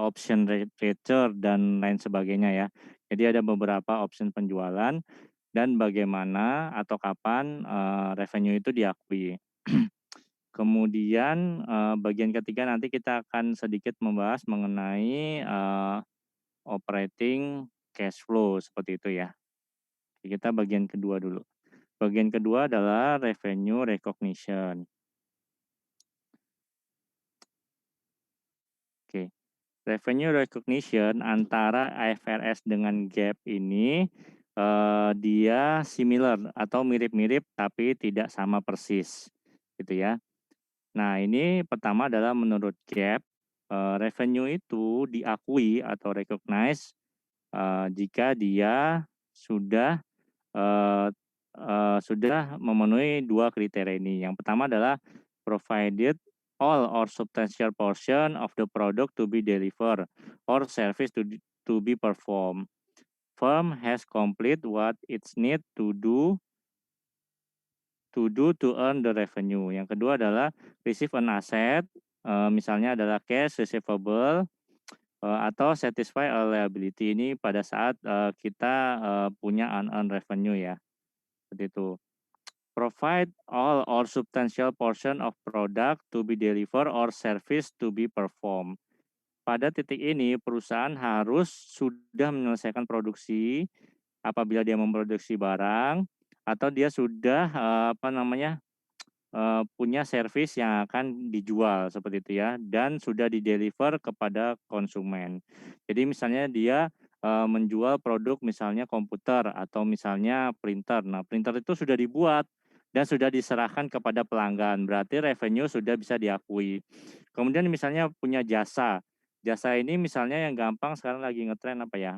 option rate dan lain sebagainya ya. Jadi ada beberapa option penjualan dan bagaimana atau kapan revenue itu diakui. Kemudian bagian ketiga nanti kita akan sedikit membahas mengenai operating cash flow seperti itu ya. Kita bagian kedua dulu. Bagian kedua adalah revenue recognition. Oke. Revenue recognition antara IFRS dengan GAAP ini dia similar atau mirip-mirip tapi tidak sama persis gitu ya. Nah, ini pertama adalah menurut GAAP revenue itu diakui atau recognize jika dia sudah eh, sudah memenuhi dua kriteria ini. Yang pertama adalah provided all or substantial portion of the product to be delivered or service to be performed. Firm has complete what it's need to earn the revenue. Yang kedua adalah receive an asset, misalnya adalah cash receivable atau satisfy a liability. Ini pada saat kita punya unearned revenue ya, seperti itu. Provide all or substantial portion of product to be delivered or service to be performed. Pada titik ini perusahaan harus sudah menyelesaikan produksi apabila dia memproduksi barang atau dia sudah punya servis yang akan dijual seperti itu ya dan sudah di-deliver kepada konsumen. Jadi misalnya dia menjual produk misalnya komputer atau misalnya printer. Nah, printer itu sudah dibuat dan sudah diserahkan kepada pelanggan. Berarti revenue sudah bisa diakui. Kemudian misalnya punya jasa. Jasa ini misalnya yang gampang sekarang lagi ngetren apa ya?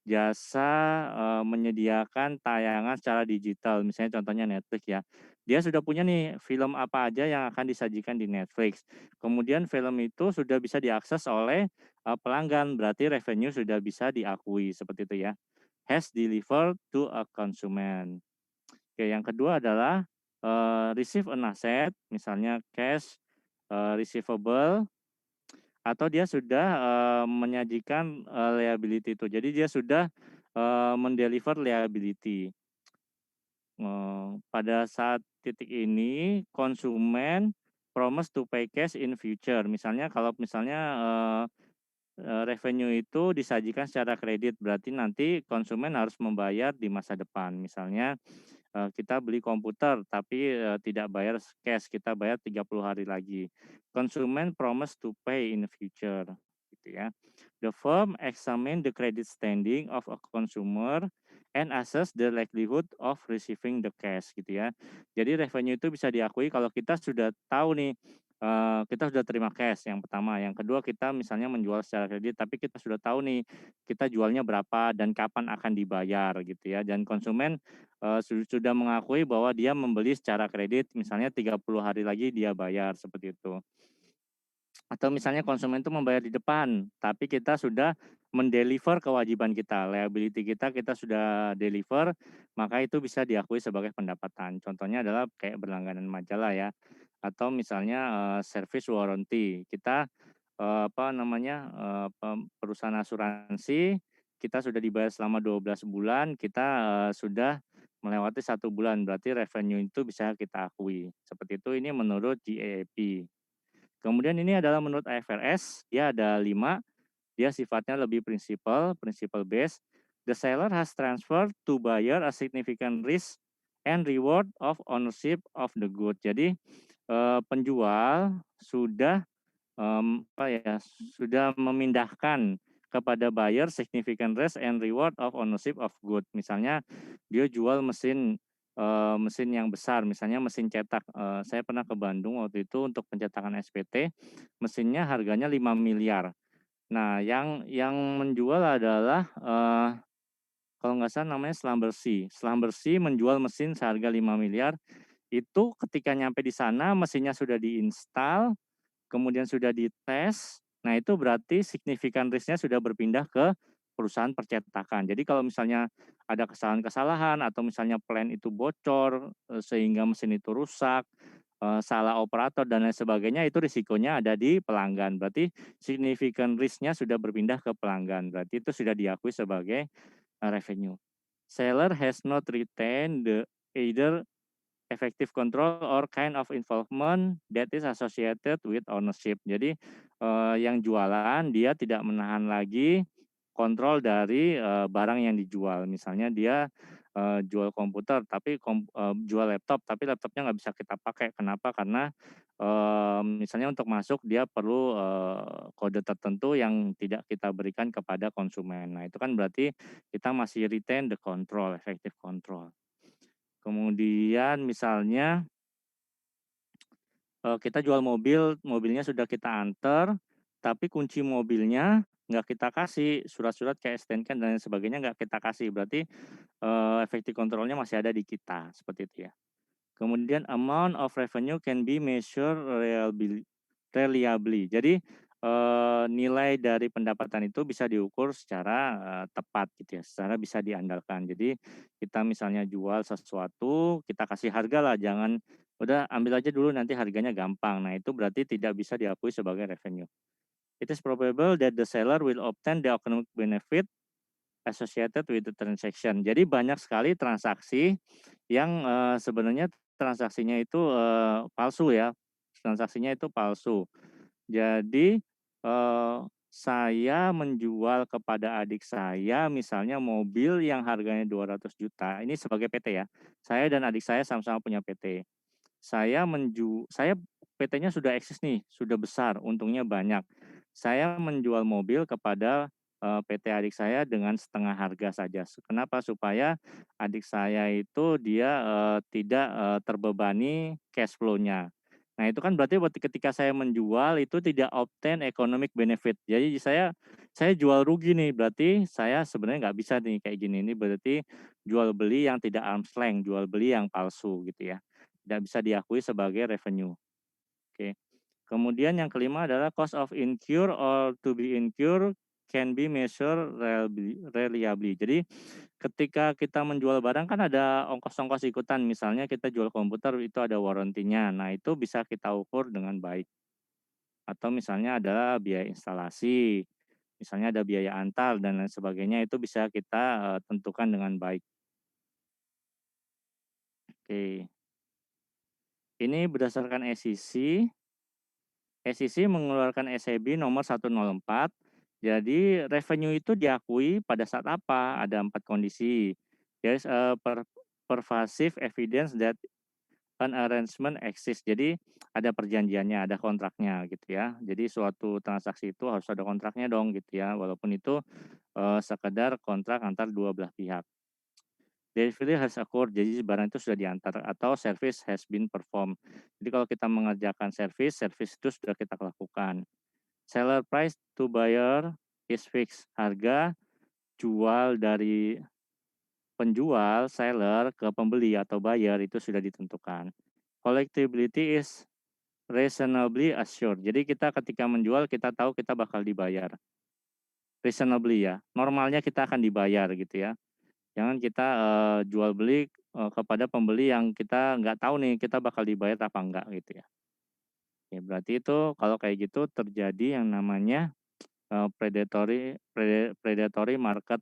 Jasa menyediakan tayangan secara digital, misalnya contohnya Netflix ya. Dia sudah punya nih film apa aja yang akan disajikan di Netflix. Kemudian film itu sudah bisa diakses oleh pelanggan, berarti revenue sudah bisa diakui seperti itu ya. Has delivered to a consumer. Oke, yang kedua adalah receive an asset, misalnya cash, receivable, atau dia sudah menyajikan liability itu. Jadi dia sudah mendeliver liability. Pada saat titik ini konsumen promise to pay cash in future. Misalnya kalau misalnya revenue itu disajikan secara kredit, berarti nanti konsumen harus membayar di masa depan. Misalnya kita beli komputer tapi tidak bayar cash, kita bayar 30 hari lagi. Konsumen promise to pay in the future gitu ya. The firm examine the credit standing of a consumer and assess the likelihood of receiving the cash gitu ya. Jadi revenue itu bisa diakui kalau kita sudah tahu nih kita sudah terima cash yang pertama, yang kedua kita misalnya menjual secara kredit tapi kita sudah tahu nih kita jualnya berapa dan kapan akan dibayar gitu ya, dan konsumen sudah mengakui bahwa dia membeli secara kredit, misalnya 30 hari lagi dia bayar, seperti itu. Atau misalnya konsumen itu membayar di depan, tapi kita sudah mendeliver kewajiban kita, liability kita sudah deliver, maka itu bisa diakui sebagai pendapatan. Contohnya adalah kayak berlangganan majalah ya, atau misalnya service warranty. Kita perusahaan asuransi, kita sudah dibayar selama 12 bulan, kita sudah melewati 1 bulan, berarti revenue itu bisa kita akui. Seperti itu, ini menurut GAAP. Kemudian ini adalah menurut IFRS, dia ada 5, dia sifatnya lebih principle based. The seller has transferred to buyer a significant risk and reward of ownership of the good. Jadi penjual sudah sudah memindahkan kepada buyer significant risk and reward of ownership of good. Misalnya dia jual mesin yang besar, misalnya mesin cetak. Saya pernah ke Bandung waktu itu untuk pencetakan SPT, mesinnya harganya 5 miliar. Nah, yang menjual adalah, kalau nggak salah namanya Slumberjee. Slumberjee menjual mesin seharga 5 miliar. Itu ketika nyampe di sana mesinnya sudah diinstal, kemudian sudah dites. Nah, itu berarti signifikan risk-nya sudah berpindah ke perusahaan percetakan. Jadi kalau misalnya ada kesalahan-kesalahan atau misalnya plan itu bocor, sehingga mesin itu rusak, salah operator dan lain sebagainya, itu risikonya ada di pelanggan. Berarti signifikan risk-nya sudah berpindah ke pelanggan. Berarti itu sudah diakui sebagai, revenue. Seller has not retained the either effective control or kind of involvement that is associated with ownership. Jadi, yang jualan dia tidak menahan lagi kontrol dari, barang yang dijual. Misalnya dia, jual komputer tapi jual laptop, tapi laptopnya nggak bisa kita pakai. Kenapa? Karena, misalnya untuk masuk dia perlu, kode tertentu yang tidak kita berikan kepada konsumen. Nah, itu kan berarti kita masih retain the control, effective control. Kemudian misalnya, kita jual mobil, mobilnya sudah kita anter, tapi kunci mobilnya nggak kita kasih, surat-surat kayak STNK dan lain sebagainya nggak kita kasih, berarti, efektif kontrolnya masih ada di kita, seperti itu ya. Kemudian amount of revenue can be measured reliably. Jadi, nilai dari pendapatan itu bisa diukur secara, tepat gitu ya, secara bisa diandalkan. Jadi kita misalnya jual sesuatu, kita kasih harga lah, jangan, "Udah ambil aja dulu nanti harganya gampang." Nah, itu berarti tidak bisa diakui sebagai revenue. It is probable that the seller will obtain the economic benefit associated with the transaction. Jadi banyak sekali transaksi yang, sebenarnya transaksinya itu, palsu ya, transaksinya itu palsu. Jadi, saya menjual kepada adik saya misalnya mobil yang harganya 200 juta, ini sebagai PT ya, saya dan adik saya sama-sama punya PT. Saya PT-nya sudah eksis nih, sudah besar, untungnya banyak. Saya menjual mobil kepada, PT adik saya dengan setengah harga saja. Kenapa? Supaya adik saya itu dia, tidak, terbebani cash flow-nya. Nah, itu kan berarti ketika saya menjual itu tidak obtain economic benefit. Jadi saya jual rugi nih, berarti saya sebenarnya nggak bisa nih kayak gini, ini berarti jual beli yang tidak arm's length, jual beli yang palsu gitu ya. Tidak bisa diakui sebagai revenue. Oke. Kemudian yang kelima adalah cost of incur or to be incur can be measured reliably. Jadi ketika kita menjual barang kan ada ongkos-ongkos ikutan, misalnya kita jual komputer itu ada warranty-nya. Nah, itu bisa kita ukur dengan baik. Atau misalnya ada biaya instalasi, misalnya ada biaya antar dan lain sebagainya, itu bisa kita, tentukan dengan baik. Oke. Ini berdasarkan SEC. SEC mengeluarkan SEB nomor 104. Jadi revenue itu diakui pada saat apa? Ada 4 kondisi. There is a pervasive evidence that an arrangement exists. Jadi ada perjanjiannya, ada kontraknya gitu ya. Jadi suatu transaksi itu harus ada kontraknya dong gitu ya, walaupun itu, sekedar kontrak antar dua belah pihak. Delivery has occurred, jadi barang itu sudah diantar atau service has been performed. Jadi kalau kita mengerjakan service, service itu sudah kita lakukan. Seller price to buyer is fixed. Harga jual dari penjual, seller ke pembeli atau buyer itu sudah ditentukan. Collectibility is reasonably assured. Jadi kita ketika menjual kita tahu kita bakal dibayar. Reasonably ya, normalnya kita akan dibayar gitu ya. Jangan kita, jual beli, kepada pembeli yang kita nggak tahu nih kita bakal dibayar apa enggak gitu ya. Ya berarti itu kalau kayak gitu terjadi yang namanya, predatory market,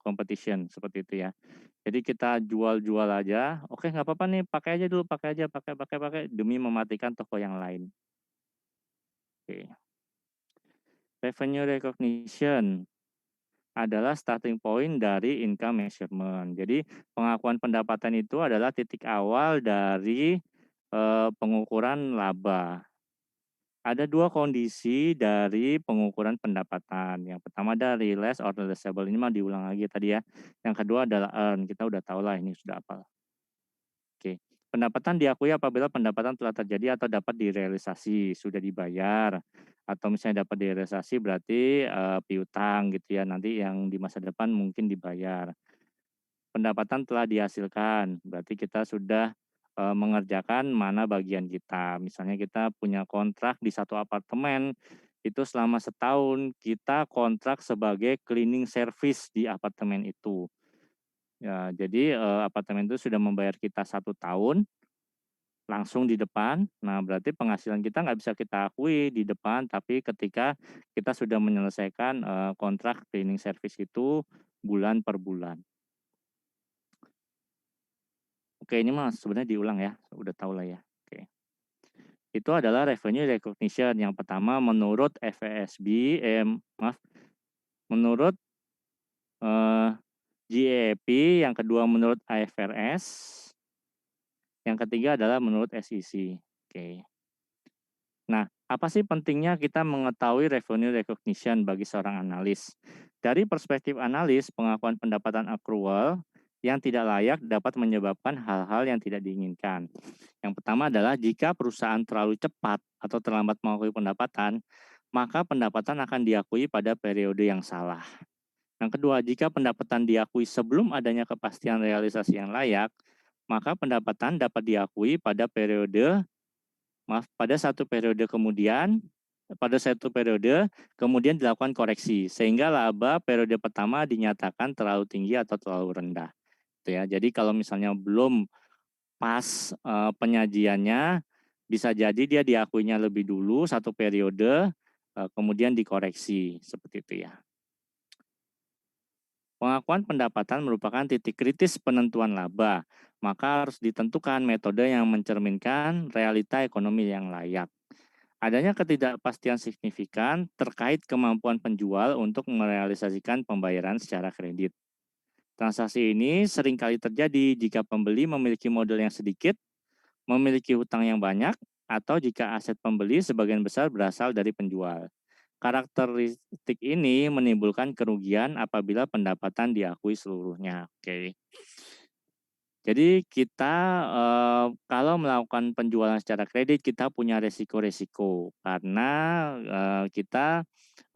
competition seperti itu ya. Jadi kita jual-jual aja, "Oke nggak apa-apa nih pakai aja dulu, pakai aja, pakai," demi mematikan toko yang lain. Oke. Revenue recognition adalah starting point dari income measurement. Jadi pengakuan pendapatan itu adalah titik awal dari, pengukuran laba. Ada 2 kondisi dari pengukuran pendapatan. Yang pertama ada realized or realizable, ini mah diulang lagi tadi ya. Yang kedua adalah earn, kita udah tahu lah ini sudah apa. Oke. Pendapatan diakui apabila pendapatan telah terjadi atau dapat direalisasi, sudah dibayar, atau misalnya dapat direalisasi berarti, piutang gitu ya, nanti yang di masa depan mungkin dibayar. Pendapatan telah dihasilkan, berarti kita sudah, mengerjakan mana bagian kita. Misalnya kita punya kontrak di satu apartemen, itu selama setahun kita kontrak sebagai cleaning service di apartemen itu. Ya, jadi, apartemen itu sudah membayar kita 1 tahun, langsung di depan. Nah, berarti penghasilan kita nggak bisa kita akui di depan, tapi ketika kita sudah menyelesaikan, kontrak cleaning service itu bulan per bulan. Oke, ini mah sebenarnya diulang ya, udah tahu lah ya. Oke. Itu adalah revenue recognition. Yang pertama menurut FASB, maaf, menurut, eee, GAAP, yang kedua menurut IFRS, yang ketiga adalah menurut SEC. Oke. Nah, apa sih pentingnya kita mengetahui revenue recognition bagi seorang analis? Dari perspektif analis, pengakuan pendapatan accrual yang tidak layak dapat menyebabkan hal-hal yang tidak diinginkan. Yang pertama adalah jika perusahaan terlalu cepat atau terlambat mengakui pendapatan, maka pendapatan akan diakui pada periode yang salah. Yang kedua, jika pendapatan diakui sebelum adanya kepastian realisasi yang layak, maka pendapatan dapat diakui pada satu periode kemudian dilakukan koreksi sehingga laba periode pertama dinyatakan terlalu tinggi atau terlalu rendah. Itu ya. Jadi kalau misalnya belum pas, penyajiannya, bisa jadi dia diakuinya lebih dulu satu periode, kemudian dikoreksi, seperti itu ya. Pengakuan pendapatan merupakan titik kritis penentuan laba, maka harus ditentukan metode yang mencerminkan realita ekonomi yang layak. Adanya ketidakpastian signifikan terkait kemampuan penjual untuk merealisasikan pembayaran secara kredit. Transaksi ini seringkali terjadi jika pembeli memiliki modal yang sedikit, memiliki hutang yang banyak, atau jika aset pembeli sebagian besar berasal dari penjual. Karakteristik ini menimbulkan kerugian apabila pendapatan diakui seluruhnya. Oke. Jadi kita, kalau melakukan penjualan secara kredit kita punya resiko-resiko karena, kita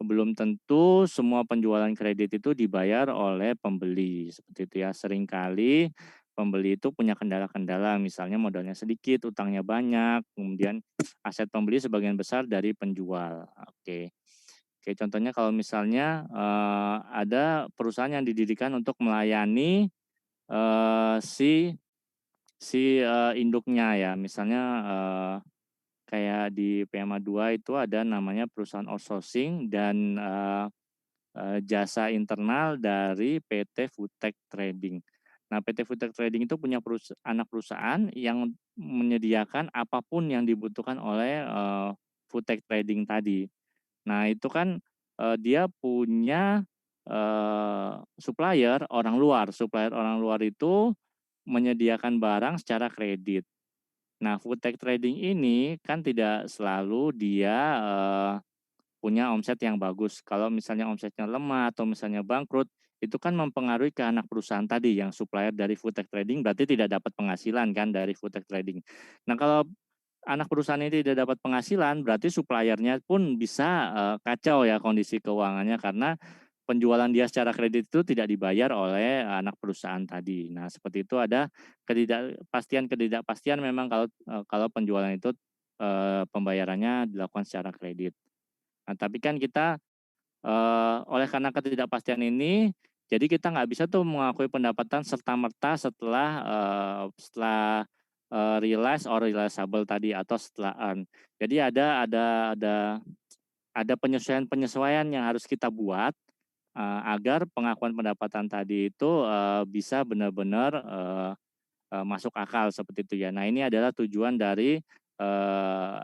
belum tentu semua penjualan kredit itu dibayar oleh pembeli, seperti itu ya. Seringkali pembeli itu punya kendala-kendala, misalnya modalnya sedikit, utangnya banyak, kemudian aset pembeli sebagian besar dari penjual. Oke. Oke, contohnya kalau misalnya, ada perusahaan yang didirikan untuk melayani, si induknya ya, misalnya, kayak di PMA2 itu ada namanya perusahaan outsourcing dan, jasa internal dari PT Foodtech Trading. Nah, PT Foodtech Trading itu punya anak perusahaan yang menyediakan apapun yang dibutuhkan oleh, Foodtech Trading tadi. Nah, itu kan, dia punya, supplier orang luar itu menyediakan barang secara kredit. Nah, Foodtech Trading ini kan tidak selalu dia, punya omset yang bagus. Kalau misalnya omsetnya lemah atau misalnya bangkrut, itu kan mempengaruhi ke anak perusahaan tadi yang supplier dari Foodtech Trading berarti tidak dapat penghasilan kan dari Foodtech Trading. Nah, kalau anak perusahaan ini tidak dapat penghasilan, berarti suppliernya pun bisa, kacau ya kondisi keuangannya karena penjualan dia secara kredit itu tidak dibayar oleh anak perusahaan tadi. Nah, seperti itu ada ketidakpastian memang kalau penjualan itu, pembayarannya dilakukan secara kredit. Nah, tapi kan kita, oleh karena ketidakpastian ini, jadi kita nggak bisa tuh mengakui pendapatan serta-merta setelah, realize or realizable tadi atau setelah earn. Jadi ada penyesuaian-penyesuaian yang harus kita buat, agar pengakuan pendapatan tadi itu, bisa benar-benar, masuk akal seperti itu ya. Nah, ini adalah tujuan dari,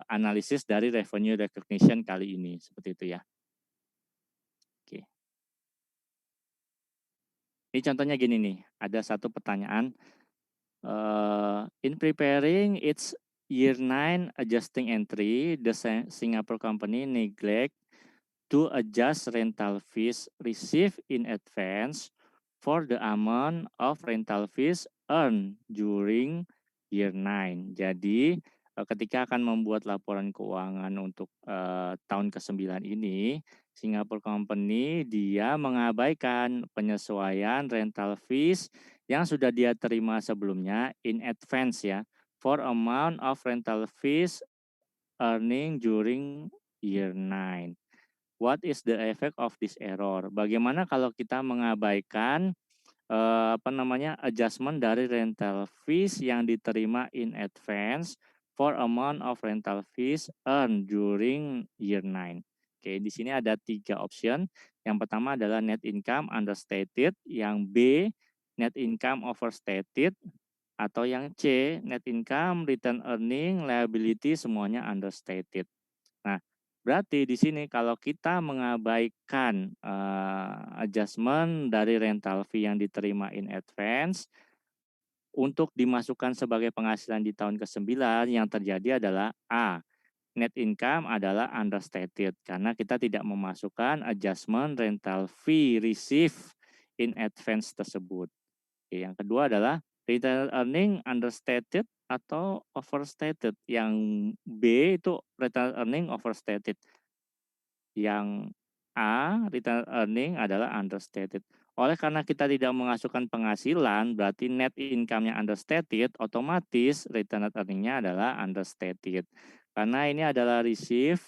analisis dari revenue recognition kali ini, seperti itu ya. Oke. Ini contohnya gini nih, ada satu pertanyaan, in preparing its year 9 adjusting entry, the Singapore company neglect to adjust rental fees received in advance for the amount of rental fees earned during year 9. Jadi ketika akan membuat laporan keuangan untuk tahun ke-9 ini, Singapore Company dia mengabaikan penyesuaian rental fees yang sudah dia terima sebelumnya in advance ya, for amount of rental fees earning during year 9. What is the effect of this error? Bagaimana kalau kita mengabaikan adjustment dari rental fees yang diterima in advance for amount of rental fees earned during year 9. Oke, di sini ada 3 option. Yang pertama adalah net income understated, yang B net income overstated, atau yang C net income, return earning, liability semuanya understated. Nah, berarti di sini kalau kita mengabaikan adjustment dari rental fee yang diterima in advance untuk dimasukkan sebagai penghasilan di tahun ke-9, yang terjadi adalah A, net income adalah understated karena kita tidak memasukkan adjustment rental fee receive in advance tersebut. Oke, yang kedua adalah retail earning understated atau overstated. Yang B itu retail earning overstated. Yang A, retail earning adalah understated. Oleh karena kita tidak memasukkan penghasilan, berarti net income-nya understated, otomatis retail earning-nya adalah understated. Karena ini adalah receive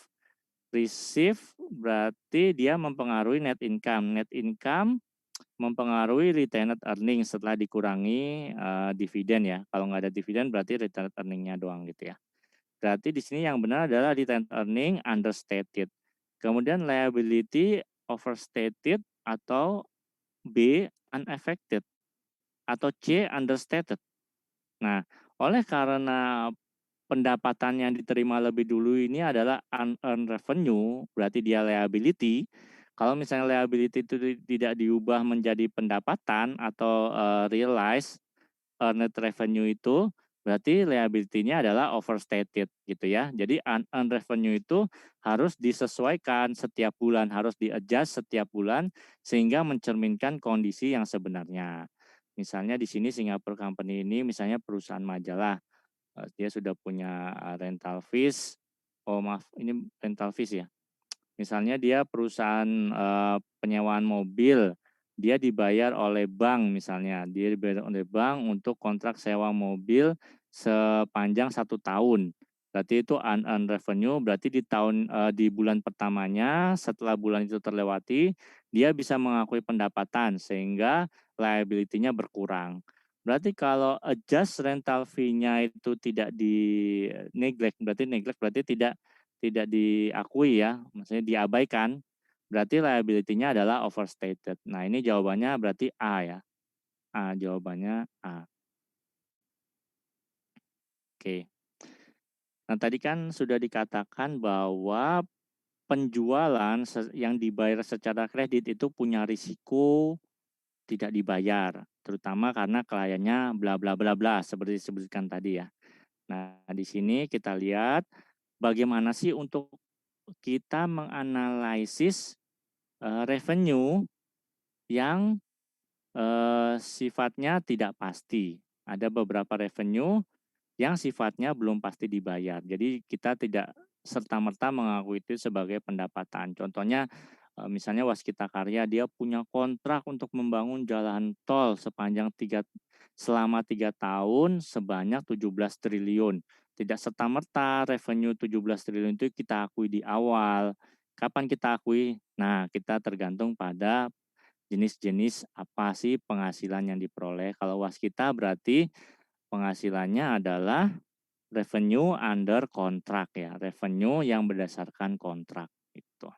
berarti dia mempengaruhi net income. Net income mempengaruhi retained earning setelah dikurangi dividen ya. Kalau nggak ada dividen berarti retained earning-nya doang gitu ya. Berarti di sini yang benar adalah retained earning understated. Kemudian liability overstated atau B unaffected atau C understated. Nah, oleh karena pendapatan yang diterima lebih dulu ini adalah unearned revenue, berarti dia liability. Kalau misalnya liability itu tidak diubah menjadi pendapatan atau realized net revenue itu, berarti liability-nya adalah overstated gitu ya. Jadi unearned revenue itu harus disesuaikan setiap bulan, harus di-adjust setiap bulan sehingga mencerminkan kondisi yang sebenarnya. Misalnya di sini Singapore Company ini misalnya perusahaan majalah, dia sudah punya rental fees, oh maaf ini rental fees ya. Misalnya dia perusahaan penyewaan mobil, dia dibayar oleh bank misalnya, dia dibayar oleh bank untuk kontrak sewa mobil sepanjang 1 tahun. Berarti itu unearned revenue, berarti di bulan pertamanya setelah bulan itu terlewati, dia bisa mengakui pendapatan sehingga liability-nya berkurang. Berarti kalau adjust rental fee-nya itu tidak neglect berarti tidak diakui ya, maksudnya diabaikan, berarti liability-nya adalah overstated. Nah, ini jawabannya berarti A ya. A, jawabannya A. Oke. Nah, tadi kan sudah dikatakan bahwa penjualan yang dibayar secara kredit itu punya risiko tidak dibayar, terutama karena kliennya bla bla bla bla seperti disebutkan tadi ya. Nah, di sini kita lihat bagaimana sih untuk kita menganalisis revenue yang sifatnya tidak pasti. Ada beberapa revenue yang sifatnya belum pasti dibayar. Jadi kita tidak serta-merta mengakui itu sebagai pendapatan. Contohnya misalnya Waskita Karya dia punya kontrak untuk membangun jalan tol selama 3 tahun sebanyak 17 triliun. Tidak serta-merta revenue 17 triliun itu kita akui di awal. Kapan kita akui? Nah, kita tergantung pada jenis-jenis apa sih penghasilan yang diperoleh. Kalau Waskita berarti penghasilannya adalah revenue under kontrak ya, revenue yang berdasarkan kontrak itu.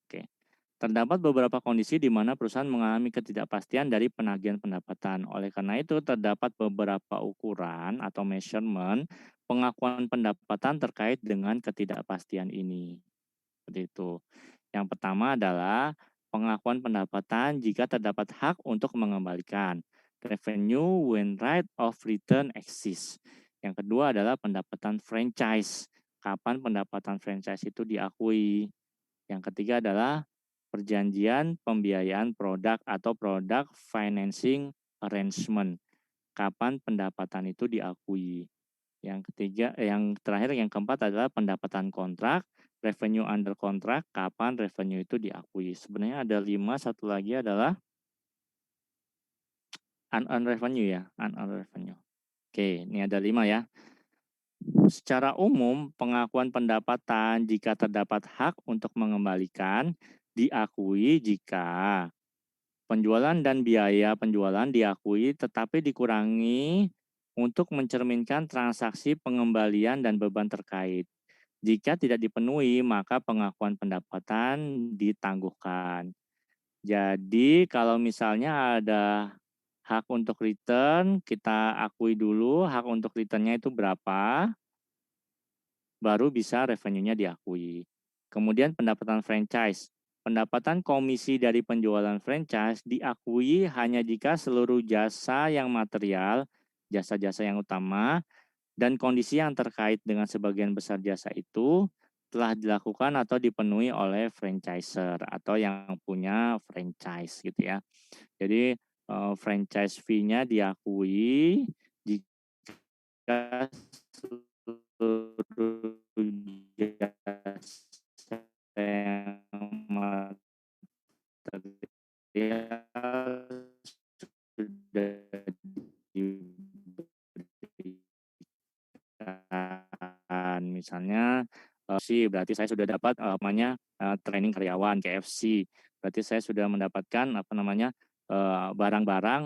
Oke. Terdapat beberapa kondisi di mana perusahaan mengalami ketidakpastian dari penagihan pendapatan. Oleh karena itu, terdapat beberapa ukuran atau measurement pengakuan pendapatan terkait dengan ketidakpastian ini. Seperti itu. Yang pertama adalah pengakuan pendapatan jika terdapat hak untuk mengembalikan. Revenue when right of return exists. Yang kedua adalah pendapatan franchise. Kapan pendapatan franchise itu diakui. Yang ketiga adalah perjanjian pembiayaan produk atau product financing arrangement. kapan pendapatan itu diakui. Yang terakhir, yang keempat adalah pendapatan kontrak, revenue under kontrak, kapan revenue itu diakui. Sebenarnya ada 5, satu lagi adalah unearned revenue ya, unearned revenue. Oke, ini ada 5 ya. Secara umum, pengakuan pendapatan jika terdapat hak untuk mengembalikan diakui jika penjualan dan biaya penjualan diakui tetapi dikurangi untuk mencerminkan transaksi pengembalian dan beban terkait. Jika tidak dipenuhi, maka pengakuan pendapatan ditangguhkan. Jadi kalau misalnya ada hak untuk return, kita akui dulu hak untuk returnnya itu berapa, baru bisa revenue-nya diakui. Kemudian pendapatan franchise. Pendapatan komisi dari penjualan franchise diakui hanya jika seluruh jasa yang material, jasa-jasa yang utama, dan kondisi yang terkait dengan sebagian besar jasa itu telah dilakukan atau dipenuhi oleh franchiser atau yang punya franchise gitu ya. Jadi franchise fee-nya diakui jika seluruh jasa yang material sudah diberikan. Misalnya sih berarti saya sudah dapat training karyawan KFC. Berarti saya sudah mendapatkan barang-barang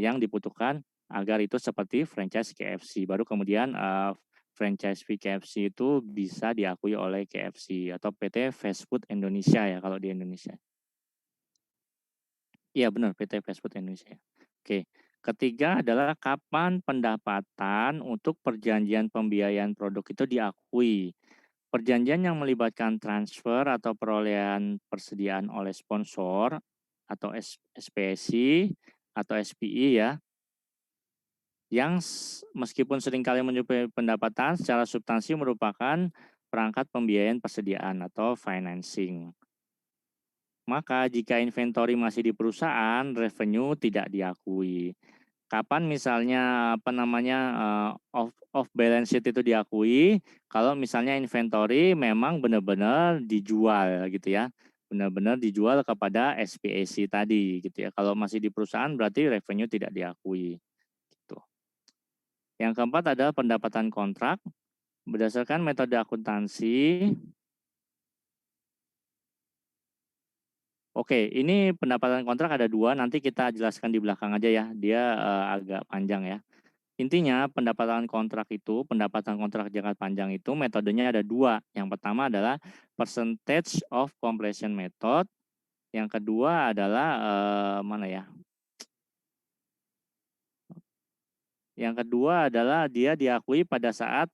yang dibutuhkan agar itu seperti franchise KFC. Baru kemudian franchise fee KFC itu bisa diakui oleh KFC atau PT Fast Food Indonesia ya kalau di Indonesia. Iya benar, PT Fast Food Indonesia. Oke. Ketiga adalah kapan pendapatan untuk perjanjian pembiayaan produk itu diakui. Perjanjian yang melibatkan transfer atau perolehan persediaan oleh sponsor atau SPSI atau SPI ya, yang meskipun seringkali menyerupai pendapatan secara substansi merupakan perangkat pembiayaan persediaan atau financing. Maka jika inventory masih di perusahaan, revenue tidak diakui. Kapan misalnya off balance sheet itu diakui? Kalau misalnya inventory memang benar-benar dijual gitu ya. Benar-benar dijual kepada SPAC tadi gitu ya. Kalau masih di perusahaan berarti revenue tidak diakui gitu. Yang keempat adalah pendapatan kontrak berdasarkan metode akuntansi. Oke, ini pendapatan kontrak ada 2, nanti kita jelaskan di belakang aja ya, dia agak panjang ya. Intinya pendapatan kontrak jangka panjang itu metodenya ada 2. Yang pertama adalah percentage of completion method, yang kedua adalah Yang kedua adalah dia diakui pada saat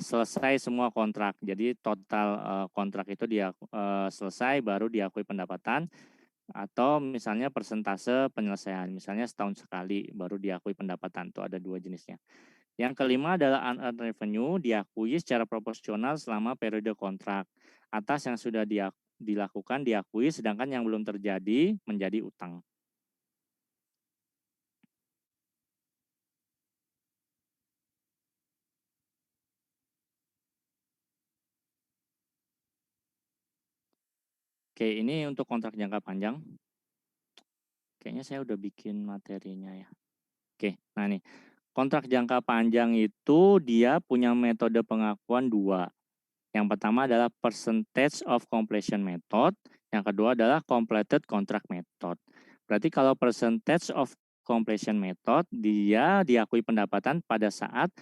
selesai semua kontrak. Jadi total kontrak itu selesai baru diakui pendapatan. Atau misalnya persentase penyelesaian, misalnya setahun sekali baru diakui pendapatan, itu ada 2 jenisnya. Yang kelima adalah unearned revenue, diakui secara proporsional selama periode kontrak. Atas yang sudah dilakukan diakui, sedangkan yang belum terjadi menjadi utang. Oke, ini untuk kontrak jangka panjang. Kayaknya saya udah bikin materinya ya. Oke, nah nih. Kontrak jangka panjang itu dia punya metode pengakuan 2. Yang pertama adalah percentage of completion method, yang kedua adalah completed contract method. Berarti kalau percentage of completion method, dia diakui pendapatan pada saat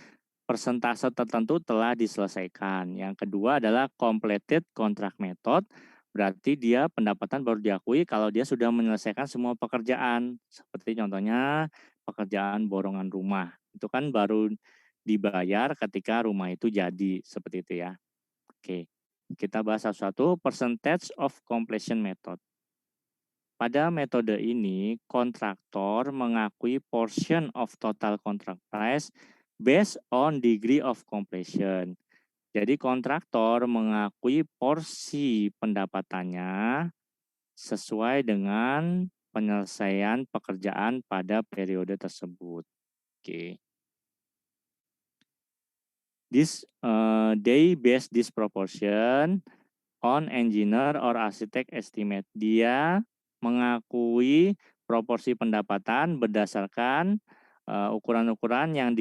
persentase tertentu telah diselesaikan. Yang kedua adalah completed contract method, berarti dia pendapatan baru diakui kalau dia sudah menyelesaikan semua pekerjaan. Seperti contohnya pekerjaan borongan rumah. Itu kan baru dibayar ketika rumah itu jadi, seperti itu ya. Oke, kita bahas satu-satu. Percentage of completion method. Pada metode ini, kontraktor mengakui portion of total contract price based on degree of completion. Jadi kontraktor mengakui porsi pendapatannya sesuai dengan penyelesaian pekerjaan pada periode tersebut. Oke. They base this proportion on engineer or architect estimate. Dia mengakui proporsi pendapatan berdasarkan ukuran-ukuran yang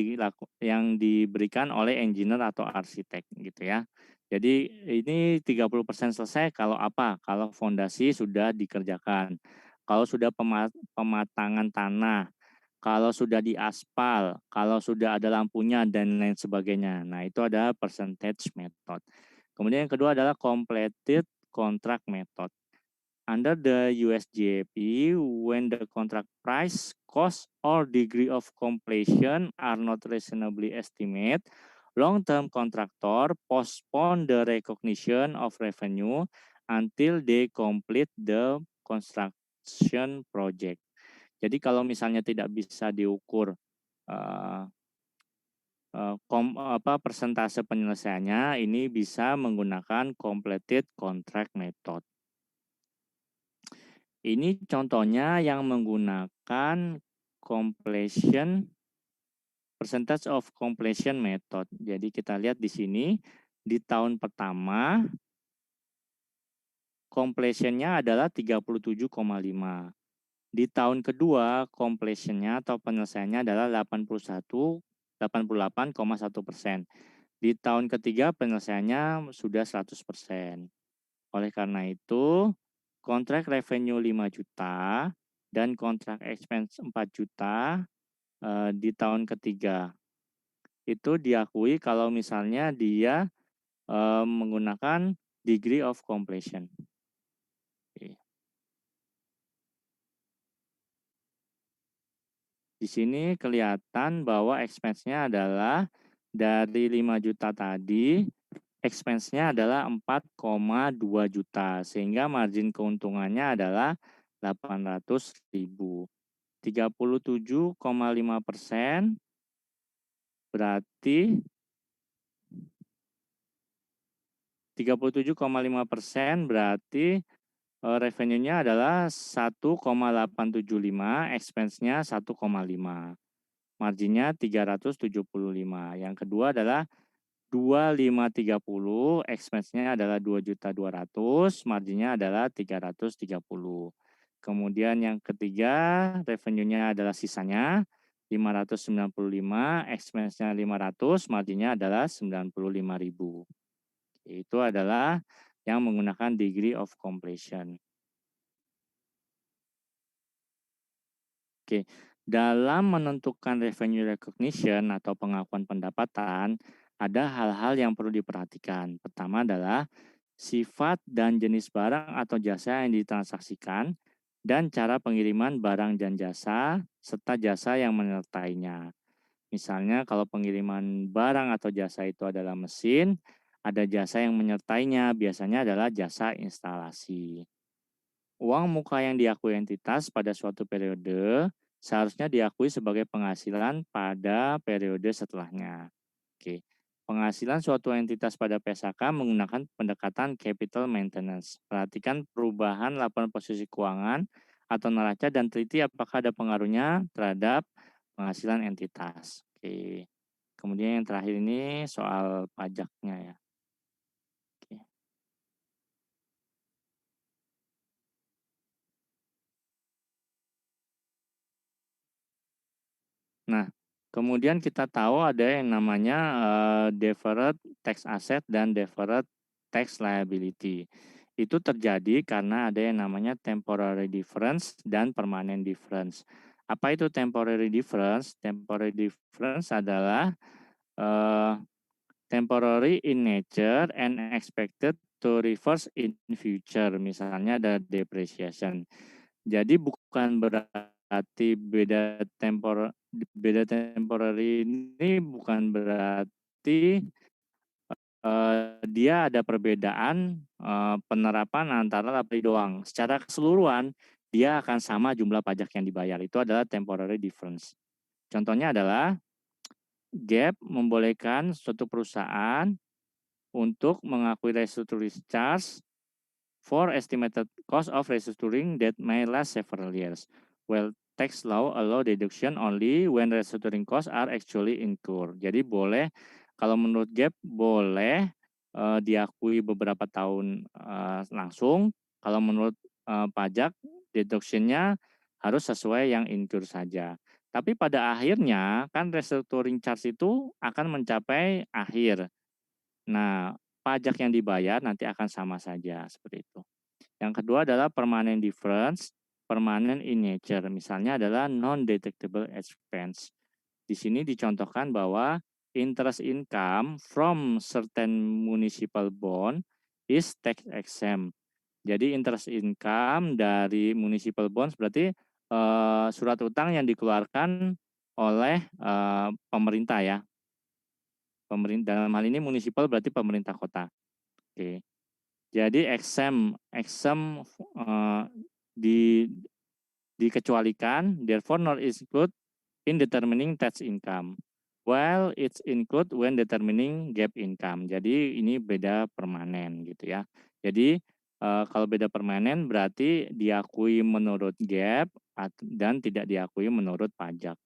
diberikan oleh engineer atau arsitek gitu ya. Jadi ini 30% selesai kalau apa? Kalau fondasi sudah dikerjakan. Kalau sudah pematangan tanah, kalau sudah diaspal, kalau sudah ada lampunya dan lain sebagainya. Nah, itu ada percentage method. Kemudian yang kedua adalah completed contract method. Under the USGAP, when the contract price, cost, or degree of completion are not reasonably estimated, long-term contractor postpone the recognition of revenue until they complete the construction project. Jadi kalau misalnya tidak bisa diukur uh, persentase penyelesaiannya, ini bisa menggunakan completed contract method. Ini contohnya yang menggunakan percentage of completion method. Jadi kita lihat di sini di tahun pertama completion-nya adalah 37,5. Di tahun kedua completion-nya atau penyelesaiannya adalah 88,1%. Di tahun ketiga penyelesaiannya sudah 100%. Oleh karena itu, kontrak revenue 5 juta dan kontrak expense 4 juta di tahun ketiga. Itu diakui kalau misalnya dia menggunakan degree of completion. Oke. Di sini kelihatan bahwa expense-nya adalah dari 5 juta tadi, expense-nya adalah 4,2 juta, sehingga margin keuntungannya adalah 800.000. 37,5% berarti 37,5% berarti revenue-nya adalah 1,875, expense-nya 1,5. Marginnya 375. Yang kedua adalah 2530, expense-nya adalah 2.200.000, marginnya adalah 330. Kemudian yang ketiga, revenue-nya adalah sisanya 595, expense-nya 500, marginnya adalah 95.000. Itu adalah yang menggunakan degree of completion. Oke, dalam menentukan revenue recognition atau pengakuan pendapatan, ada hal-hal yang perlu diperhatikan. Pertama adalah sifat dan jenis barang atau jasa yang ditransaksikan, dan cara pengiriman barang dan jasa, serta jasa yang menyertainya. Misalnya kalau pengiriman barang atau jasa itu adalah mesin, ada jasa yang menyertainya, biasanya adalah jasa instalasi. Uang muka yang diakui entitas pada suatu periode seharusnya diakui sebagai penghasilan pada periode setelahnya. Oke. Penghasilan suatu entitas pada PSAK menggunakan pendekatan capital maintenance. Perhatikan perubahan laporan posisi keuangan atau neraca dan teliti apakah ada pengaruhnya terhadap penghasilan entitas. Oke. Kemudian yang terakhir ini soal pajaknya ya. Oke. Nah, kemudian kita tahu ada yang namanya deferred tax asset dan deferred tax liability. Itu terjadi karena ada yang namanya temporary difference dan permanent difference. Apa itu temporary difference? Temporary difference adalah temporary in nature and expected to reverse in future. Misalnya ada depreciation. Jadi bukan berarti beda temporary ini bukan berarti dia ada perbedaan penerapan antara liability doang. Secara keseluruhan dia akan sama jumlah pajak yang dibayar. Itu adalah temporary difference. Contohnya adalah GAAP membolehkan suatu perusahaan untuk mengakui restructuring charge for estimated cost of restructuring that may last several years. Well, tax law allow deduction only when restructuring costs are actually incurred. Jadi boleh, kalau menurut GAAP boleh diakui beberapa tahun langsung. Kalau menurut pajak, deduction-nya harus sesuai yang incur saja. Tapi pada akhirnya kan restructuring charge itu akan mencapai akhir. Nah, pajak yang dibayar nanti akan sama saja seperti itu. Yang kedua adalah permanent difference, permanent in nature. Misalnya adalah non-detectable expense. Di sini dicontohkan bahwa interest income from certain municipal bond is tax exempt. Jadi interest income dari municipal bonds berarti surat utang yang dikeluarkan oleh pemerintah ya. Pemerintah dalam hal ini municipal berarti pemerintah kota. Oke. Jadi exempt di dikecualikan, therefore not include in determining tax income. While it's include when determining GAAP income. Jadi ini beda permanen gitu ya. Jadi kalau beda permanen berarti diakui menurut GAAP dan tidak diakui menurut pajak.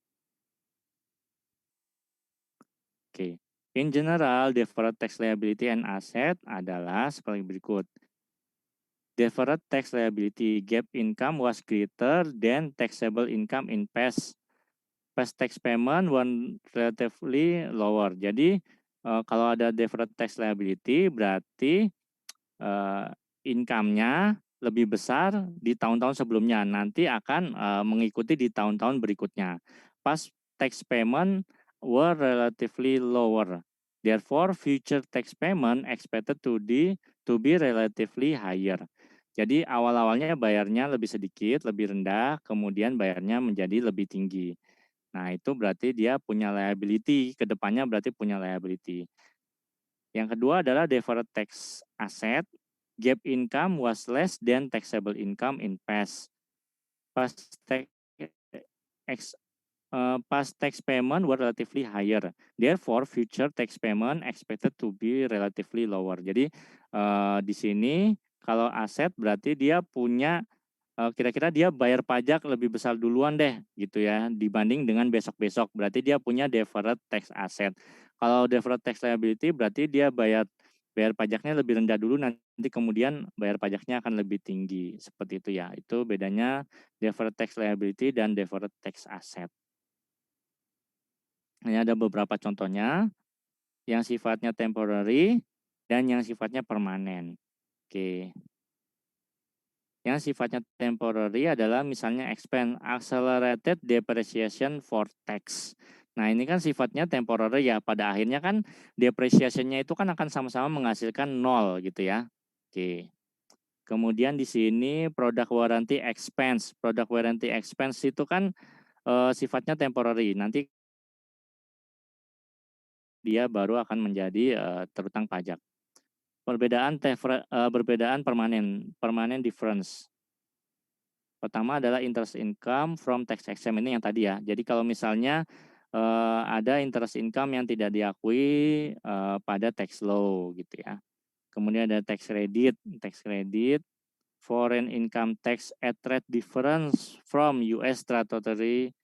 Oke. In general, deferred tax liability and asset adalah seperti berikut. Deferred tax liability GAAP income was greater than taxable income in past tax payment one relatively lower. Jadi kalau ada deferred tax liability berarti income-nya lebih besar di tahun-tahun sebelumnya, nanti akan mengikuti di tahun-tahun berikutnya. Past tax payment were relatively lower. Therefore, future tax payment expected to be relatively higher. Jadi awal-awalnya bayarnya lebih sedikit, lebih rendah, kemudian bayarnya menjadi lebih tinggi. Nah, itu berarti dia punya liability, ke depannya berarti punya liability. Yang kedua adalah deferred tax asset. GAAP income was less than taxable income in past. Past tax payment were relatively higher. Therefore, future tax payment expected to be relatively lower. Jadi di sini kalau aset berarti dia punya kira-kira dia bayar pajak lebih besar duluan deh gitu ya dibanding dengan besok-besok. Berarti dia punya deferred tax asset. Kalau deferred tax liability berarti dia bayar pajaknya lebih rendah dulu, nanti kemudian bayar pajaknya akan lebih tinggi. Seperti itu ya. Itu bedanya deferred tax liability dan deferred tax asset. Ini ada beberapa contohnya yang sifatnya temporary dan yang sifatnya permanen. Oke. Yang sifatnya temporary adalah misalnya expense accelerated depreciation for tax. Nah, ini kan sifatnya temporary ya. Pada akhirnya kan depreciation-nya itu kan akan sama-sama menghasilkan nol gitu ya. Oke. Kemudian di sini product warranty expense. Product warranty expense itu kan sifatnya temporary. Nanti dia baru akan menjadi terutang pajak. Perbedaan permanen difference. Pertama adalah interest income from tax exempt, ini yang tadi ya. Jadi kalau misalnya ada interest income yang tidak diakui pada tax law gitu ya. Kemudian ada tax credit, foreign income tax at rate difference from US statutory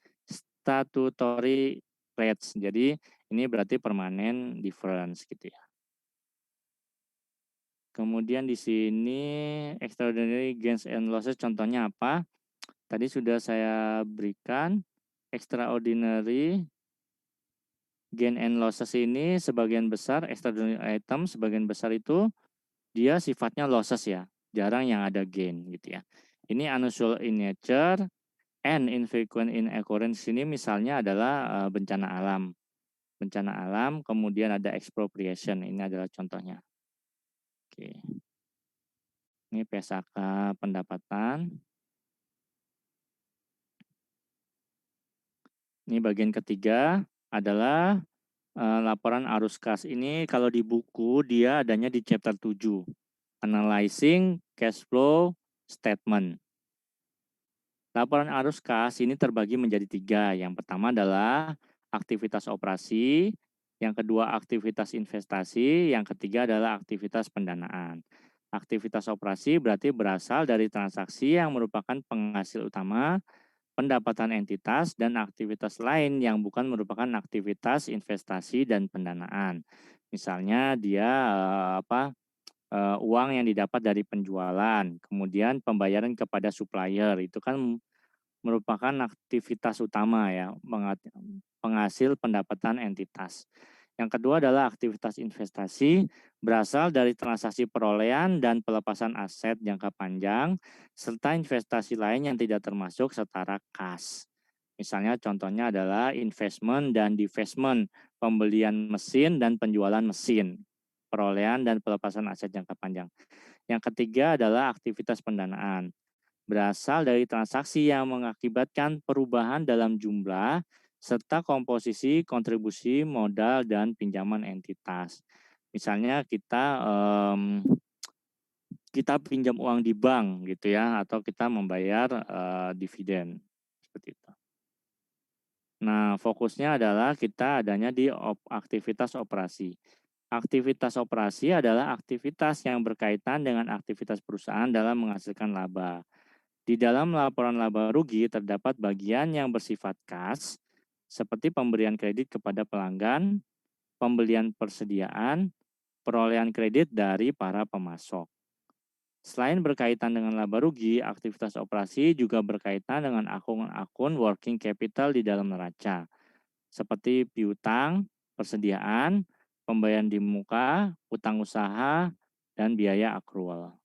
rates. Jadi ini berarti permanen difference gitu ya. Kemudian di sini extraordinary gains and losses contohnya apa? Tadi sudah saya berikan. Extraordinary gain and losses ini sebagian besar, extraordinary item sebagian besar itu dia sifatnya losses ya, jarang yang ada gain gitu ya. Ini unusual in nature and infrequent in occurrence, ini misalnya adalah bencana alam. Bencana alam, kemudian ada expropriation, ini adalah contohnya. Oke. Ini PSAK pendapatan. Ini bagian ketiga adalah laporan arus kas. Ini kalau di buku dia adanya di chapter 7. Analyzing cash flow statement. Laporan arus kas ini terbagi menjadi 3. Yang pertama adalah aktivitas operasi, yang kedua aktivitas investasi, yang ketiga adalah aktivitas pendanaan. Aktivitas operasi berarti berasal dari transaksi yang merupakan penghasil utama pendapatan entitas, dan aktivitas lain yang bukan merupakan aktivitas investasi dan pendanaan. Misalnya dia uang yang didapat dari penjualan, kemudian pembayaran kepada supplier, itu kan merupakan aktivitas utama ya, penghasil pendapatan entitas. Yang kedua adalah aktivitas investasi, berasal dari transaksi perolehan dan pelepasan aset jangka panjang, serta investasi lain yang tidak termasuk setara kas. Misalnya contohnya adalah investment dan divestment, pembelian mesin dan penjualan mesin, perolehan dan pelepasan aset jangka panjang. Yang ketiga adalah aktivitas pendanaan, berasal dari transaksi yang mengakibatkan perubahan dalam jumlah serta komposisi kontribusi modal dan pinjaman entitas. Misalnya kita pinjam uang di bank gitu ya, atau kita membayar dividen seperti itu. Nah, fokusnya adalah kita adanya di aktivitas operasi. Aktivitas operasi adalah aktivitas yang berkaitan dengan aktivitas perusahaan dalam menghasilkan laba. Di dalam laporan laba rugi terdapat bagian yang bersifat kas, seperti pemberian kredit kepada pelanggan, pembelian persediaan, perolehan kredit dari para pemasok. Selain berkaitan dengan laba rugi, aktivitas operasi juga berkaitan dengan akun-akun working capital di dalam neraca, seperti piutang, persediaan, pembayaran di muka, utang usaha, dan biaya akrual.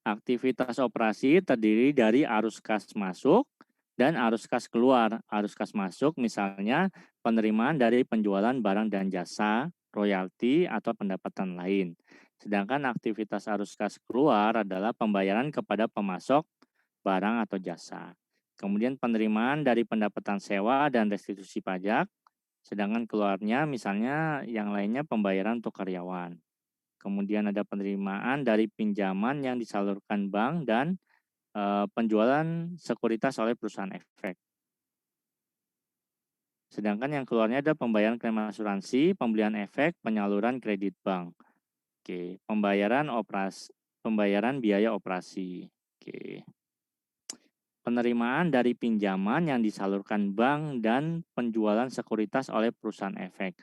Aktivitas operasi terdiri dari arus kas masuk dan arus kas keluar. Arus kas masuk misalnya penerimaan dari penjualan barang dan jasa, royalti, atau pendapatan lain. Sedangkan aktivitas arus kas keluar adalah pembayaran kepada pemasok barang atau jasa. Kemudian penerimaan dari pendapatan sewa dan restitusi pajak, sedangkan keluarnya misalnya yang lainnya pembayaran untuk karyawan. Kemudian ada penerimaan dari pinjaman yang disalurkan bank dan penjualan sekuritas oleh perusahaan efek. Sedangkan yang keluarnya ada pembayaran klaim asuransi, pembelian efek, penyaluran kredit bank. Oke, pembayaran biaya operasi. Oke. Penerimaan dari pinjaman yang disalurkan bank dan penjualan sekuritas oleh perusahaan efek.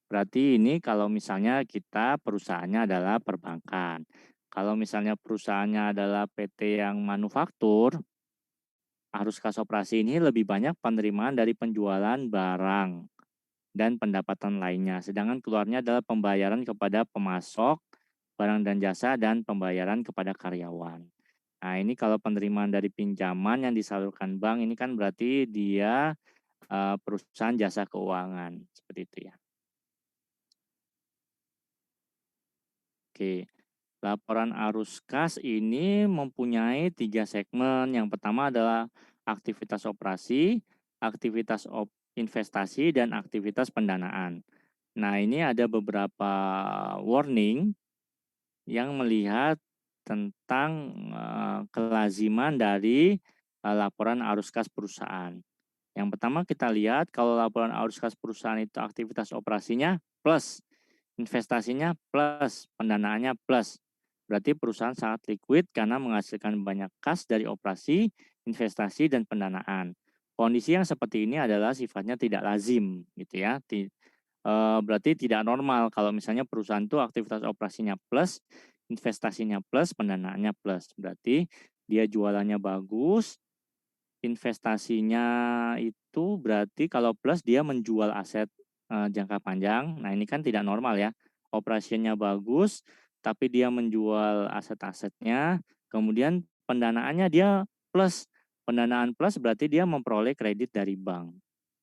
Berarti ini kalau misalnya kita perusahaannya adalah perbankan. Kalau misalnya perusahaannya adalah PT yang manufaktur, arus kas operasi ini lebih banyak penerimaan dari penjualan barang dan pendapatan lainnya. Sedangkan keluarnya adalah pembayaran kepada pemasok, barang dan jasa, dan pembayaran kepada karyawan. Nah, ini kalau penerimaan dari pinjaman yang disalurkan bank ini kan berarti dia perusahaan jasa keuangan, seperti itu ya. Oke, laporan arus kas ini mempunyai 3 segmen. Yang pertama adalah aktivitas operasi, aktivitas investasi, dan aktivitas pendanaan. Nah, ini ada beberapa warning yang melihat tentang kelaziman dari laporan arus kas perusahaan. Yang pertama kita lihat kalau laporan arus kas perusahaan itu aktivitas operasinya plus, investasinya plus, pendanaannya plus. Berarti perusahaan sangat liquid karena menghasilkan banyak kas dari operasi, investasi, dan pendanaan. Kondisi yang seperti ini adalah sifatnya tidak lazim, gitu ya. Berarti tidak normal kalau misalnya perusahaan itu aktivitas operasinya plus, investasinya plus, pendanaannya plus. Berarti dia jualannya bagus, investasinya itu berarti kalau plus dia menjual aset jangka panjang. Nah, ini kan tidak normal ya. Operasinya bagus, tapi dia menjual aset-asetnya, kemudian pendanaannya dia plus. Pendanaan plus berarti dia memperoleh kredit dari bank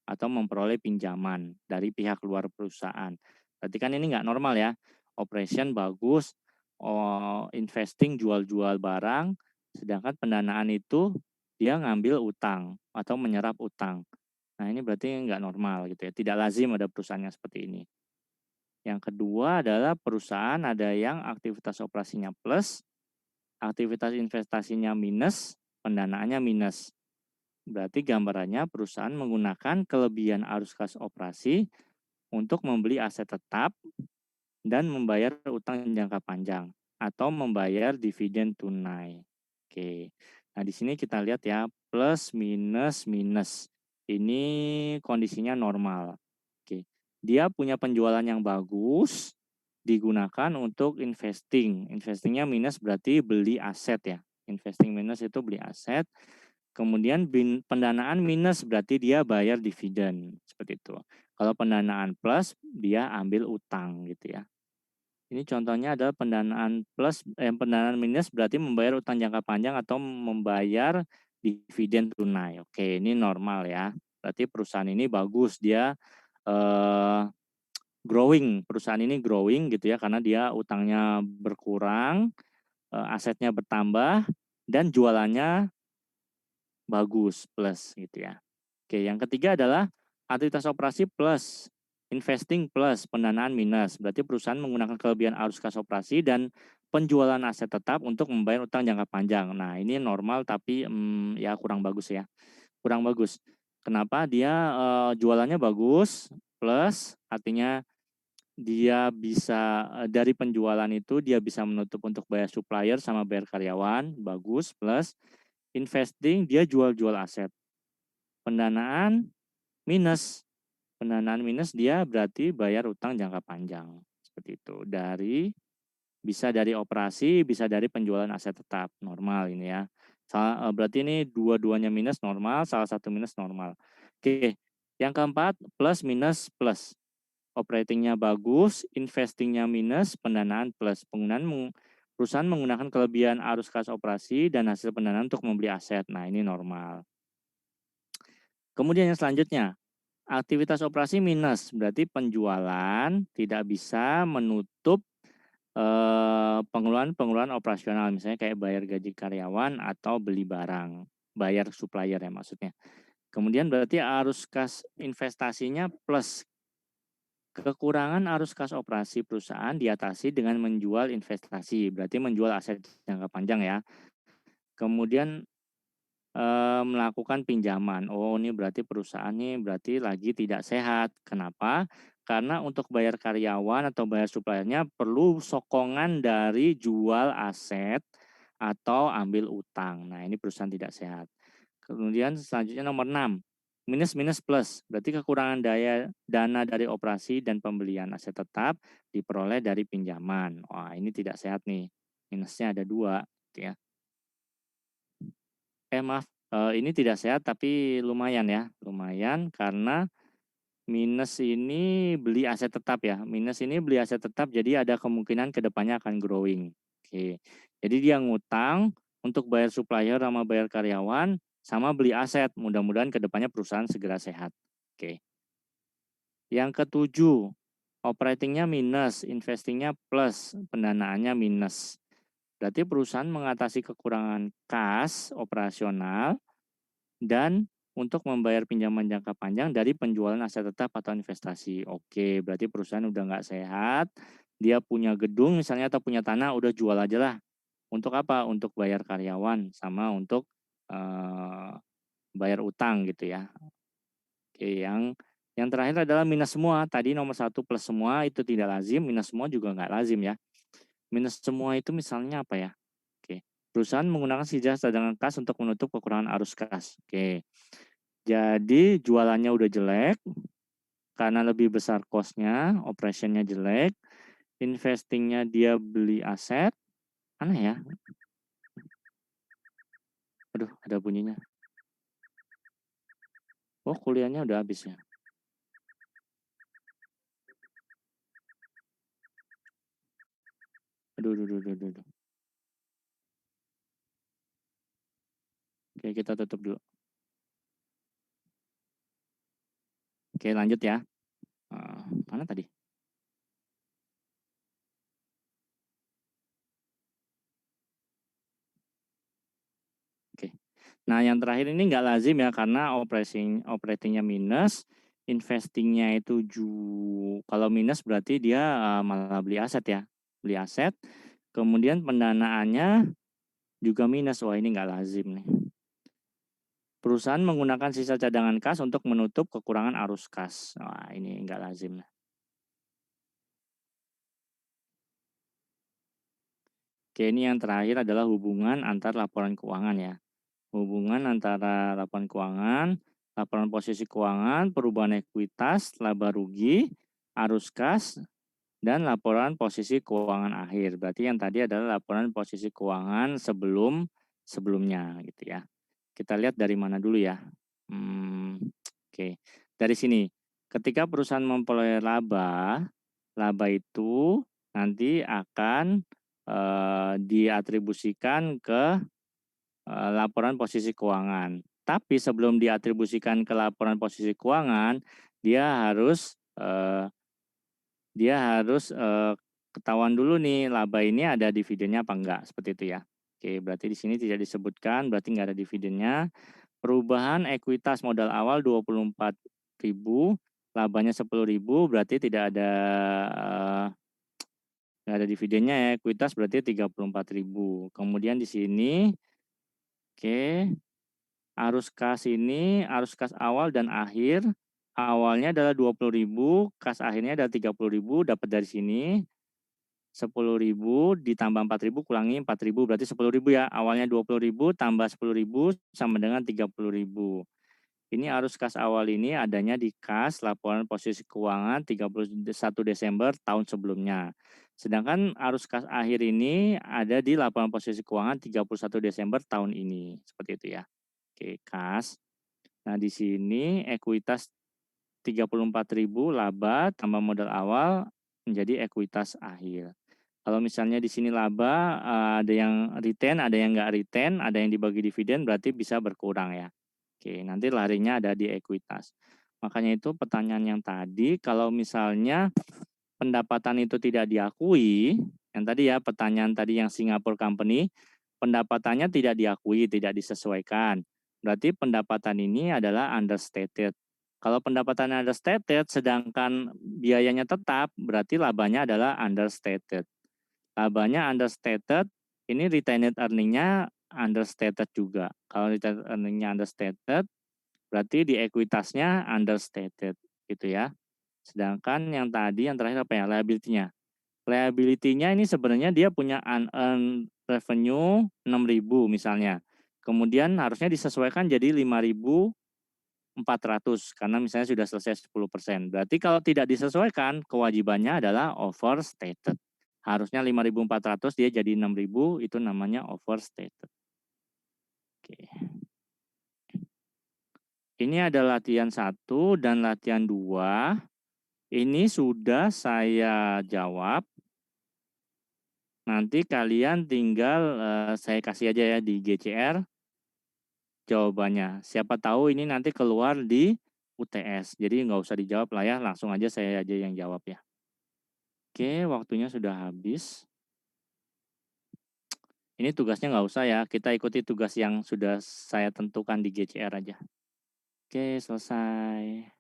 atau memperoleh pinjaman dari pihak luar perusahaan. Berarti kan ini nggak normal ya. Operation bagus, investing jual-jual barang, sedangkan pendanaan itu dia ngambil utang atau menyerap utang. Nah, ini berarti nggak normal gitu ya. Tidak lazim ada perusahaan yang seperti ini. Yang kedua adalah perusahaan ada yang aktivitas operasinya plus, aktivitas investasinya minus, pendanaannya minus. Berarti gambarannya perusahaan menggunakan kelebihan arus kas operasi untuk membeli aset tetap dan membayar utang jangka panjang atau membayar dividen tunai. Oke. Nah, di sini kita lihat ya, plus, minus, minus. Ini kondisinya normal. Oke. Dia punya penjualan yang bagus, digunakan untuk investing. Investingnya minus berarti beli aset ya. Investing minus itu beli aset. Kemudian pendanaan minus berarti dia bayar dividen. Seperti itu. Kalau pendanaan plus, dia ambil utang gitu ya. Ini contohnya adalah pendanaan minus berarti membayar utang jangka panjang atau membayar dividen tunai. Oke, ini normal ya. Berarti perusahaan ini bagus, dia growing. Perusahaan ini growing gitu ya, karena dia utangnya berkurang, asetnya bertambah, dan jualannya bagus, plus gitu ya. Oke, yang ketiga adalah aktivitas operasi plus, investing plus, pendanaan minus. Berarti perusahaan menggunakan kelebihan arus kas operasi dan penjualan aset tetap untuk membayar utang jangka panjang. Nah, ini normal tapi ya kurang bagus ya. Kurang bagus. Kenapa? Dia jualannya bagus, plus artinya dia bisa dari penjualan itu dia bisa menutup untuk bayar supplier sama bayar karyawan, bagus, plus investing dia jual-jual aset. Pendanaan minus. Pendanaan minus dia berarti bayar utang jangka panjang. Seperti itu. Bisa dari operasi, bisa dari penjualan aset tetap. Normal ini ya. Berarti ini dua-duanya minus normal, salah satu minus normal. Oke. Yang keempat, plus minus plus. Operatingnya bagus, investingnya minus, pendanaan plus. Perusahaan menggunakan kelebihan arus kas operasi dan hasil pendanaan untuk membeli aset. Nah, ini normal. Kemudian yang selanjutnya, aktivitas operasi minus, berarti penjualan tidak bisa menutup pengeluaran-pengeluaran operasional, misalnya kayak bayar gaji karyawan atau beli barang, bayar supplier ya maksudnya. Kemudian berarti arus kas investasinya plus. Kekurangan arus kas operasi perusahaan diatasi dengan menjual investasi, berarti menjual aset jangka panjang ya. Kemudian melakukan pinjaman. Oh, ini berarti perusahaan ini berarti lagi tidak sehat. Kenapa? Karena untuk bayar karyawan atau bayar suplainya perlu sokongan dari jual aset atau ambil utang. Nah, ini perusahaan tidak sehat. Kemudian selanjutnya nomor 6, minus minus plus. Berarti kekurangan dana dari operasi dan pembelian aset tetap diperoleh dari pinjaman. Wah, ini tidak sehat nih. Minusnya ada 2 gitu ya. Maaf, ini tidak sehat tapi lumayan ya, lumayan karena minus ini beli aset tetap ya. Minus ini beli aset tetap jadi ada kemungkinan ke depannya akan growing. Oke. Jadi dia ngutang untuk bayar supplier sama bayar karyawan sama beli aset. Mudah-mudahan ke depannya perusahaan segera sehat. Oke. Yang ketujuh, operatingnya minus, investingnya plus, pendanaannya minus. Berarti perusahaan mengatasi kekurangan kas operasional dan untuk membayar pinjaman jangka panjang dari penjualan aset tetap atau investasi. Oke, berarti perusahaan udah nggak sehat. Dia punya gedung misalnya atau punya tanah, udah jual aja lah. Untuk apa? Untuk bayar karyawan sama untuk bayar utang gitu ya. Oke, yang terakhir adalah minus semua. Tadi nomor 1 plus semua itu tidak lazim, minus semua juga nggak lazim ya. Minus semua itu misalnya apa ya? Oke, perusahaan menggunakan sisa cadangan kas untuk menutup kekurangan arus kas. Oke, jadi jualannya udah jelek, karena lebih besar cost-nya, operation-nya jelek, investing-nya dia beli aset, aneh ya. Aduh, ada bunyinya. Oh, kuliahnya udah habis ya. Aduh, aduh, aduh, aduh, aduh. Oke, kita tutup dulu. Oke, lanjut ya. Mana tadi? Oke. Nah, yang terakhir ini nggak lazim ya karena operatingnya minus, investingnya itu kalau minus berarti dia malah beli aset ya, beli aset. Kemudian pendanaannya juga minus. Wah, ini nggak lazim nih. Perusahaan menggunakan sisa cadangan kas untuk menutup kekurangan arus kas. Wah, ini nggak lazim. Oke, ini yang terakhir adalah hubungan antar laporan keuangan ya. hubungan antara laporan keuangan, laporan posisi keuangan, perubahan ekuitas, laba rugi, arus kas, dan laporan posisi keuangan akhir. Berarti yang tadi adalah laporan posisi keuangan sebelumnya gitu ya. Kita lihat dari mana dulu ya. Oke. Dari sini, ketika perusahaan memperoleh laba, laba itu nanti akan diatribusikan ke laporan posisi keuangan. Tapi sebelum diatribusikan ke laporan posisi keuangan, dia harus ketahuan dulu nih laba ini ada dividennya apa enggak, seperti itu ya. Oke, berarti di sini tidak disebutkan, berarti enggak ada dividennya. Perubahan ekuitas modal awal 24.000, labanya 10.000, berarti nggak ada dividennya ya. Ekuitas berarti 34.000. Kemudian di sini, oke, arus kas ini, arus kas awal dan akhir. Awalnya adalah 20.000, kas akhirnya adalah 30.000, dapat dari sini. 10.000 ditambah 4.000 kurangi 4.000 berarti 10.000 ya. Awalnya 20.000 tambah 10.000 sama dengan 30.000. Ini arus kas awal ini adanya di kas laporan posisi keuangan 31 Desember tahun sebelumnya. Sedangkan arus kas akhir ini ada di laporan posisi keuangan 31 Desember tahun ini. Seperti itu ya. Oke, kas. Nah, di sini ekuitas 34.000 laba tambah modal awal menjadi ekuitas akhir. Kalau misalnya di sini laba ada yang retain, ada yang nggak retain, ada yang dibagi dividen, berarti bisa berkurang ya. Oke, nanti larinya ada di ekuitas. Makanya itu pertanyaan yang tadi, kalau misalnya pendapatan itu tidak diakui, yang tadi ya pertanyaan tadi yang Singapore Company, pendapatannya tidak diakui, tidak disesuaikan. Berarti pendapatan ini adalah understated. Kalau pendapatan understated sedangkan biayanya tetap, berarti labanya adalah understated. Labanya understated, ini retained earning-nya understated juga. Kalau retained earning-nya understated, berarti di ekuitasnya understated gitu ya. Sedangkan yang tadi yang terakhir apa ya? Liability-nya. Liability-nya ini sebenarnya dia punya unearned revenue 6.000 misalnya. Kemudian harusnya disesuaikan jadi 5.400 karena misalnya sudah selesai 10%. Berarti kalau tidak disesuaikan, kewajibannya adalah overstated. Harusnya 5.400 dia jadi 6.000, itu namanya overstated. Oke. Ini ada latihan 1 dan latihan 2. Ini sudah saya jawab. Nanti kalian tinggal saya kasih aja ya di GCR jawabannya. Siapa tahu ini nanti keluar di UTS. Jadi nggak usah dijawab lah ya, langsung aja saya aja yang jawab ya. Oke, waktunya sudah habis. Ini tugasnya nggak usah ya, kita ikuti tugas yang sudah saya tentukan di GCR aja. Oke, selesai.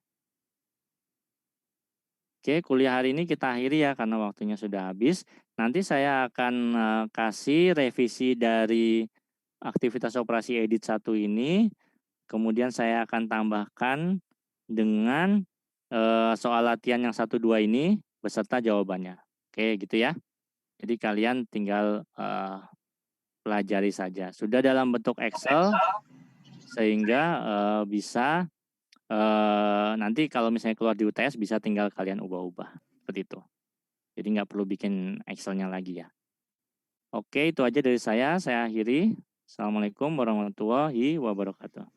Oke, kuliah hari ini kita akhiri ya karena waktunya sudah habis. Nanti saya akan kasih revisi dari aktivitas operasi edit 1 ini. Kemudian saya akan tambahkan dengan soal latihan yang 1, 2 ini beserta jawabannya. Oke, gitu ya. Jadi kalian tinggal pelajari saja. Sudah dalam bentuk Excel sehingga bisa nanti kalau misalnya keluar di UTS bisa tinggal kalian ubah-ubah seperti itu. Jadi nggak perlu bikin Excel-nya lagi ya. Oke, itu aja dari saya akhiri. Assalamualaikum warahmatullahi wabarakatuh.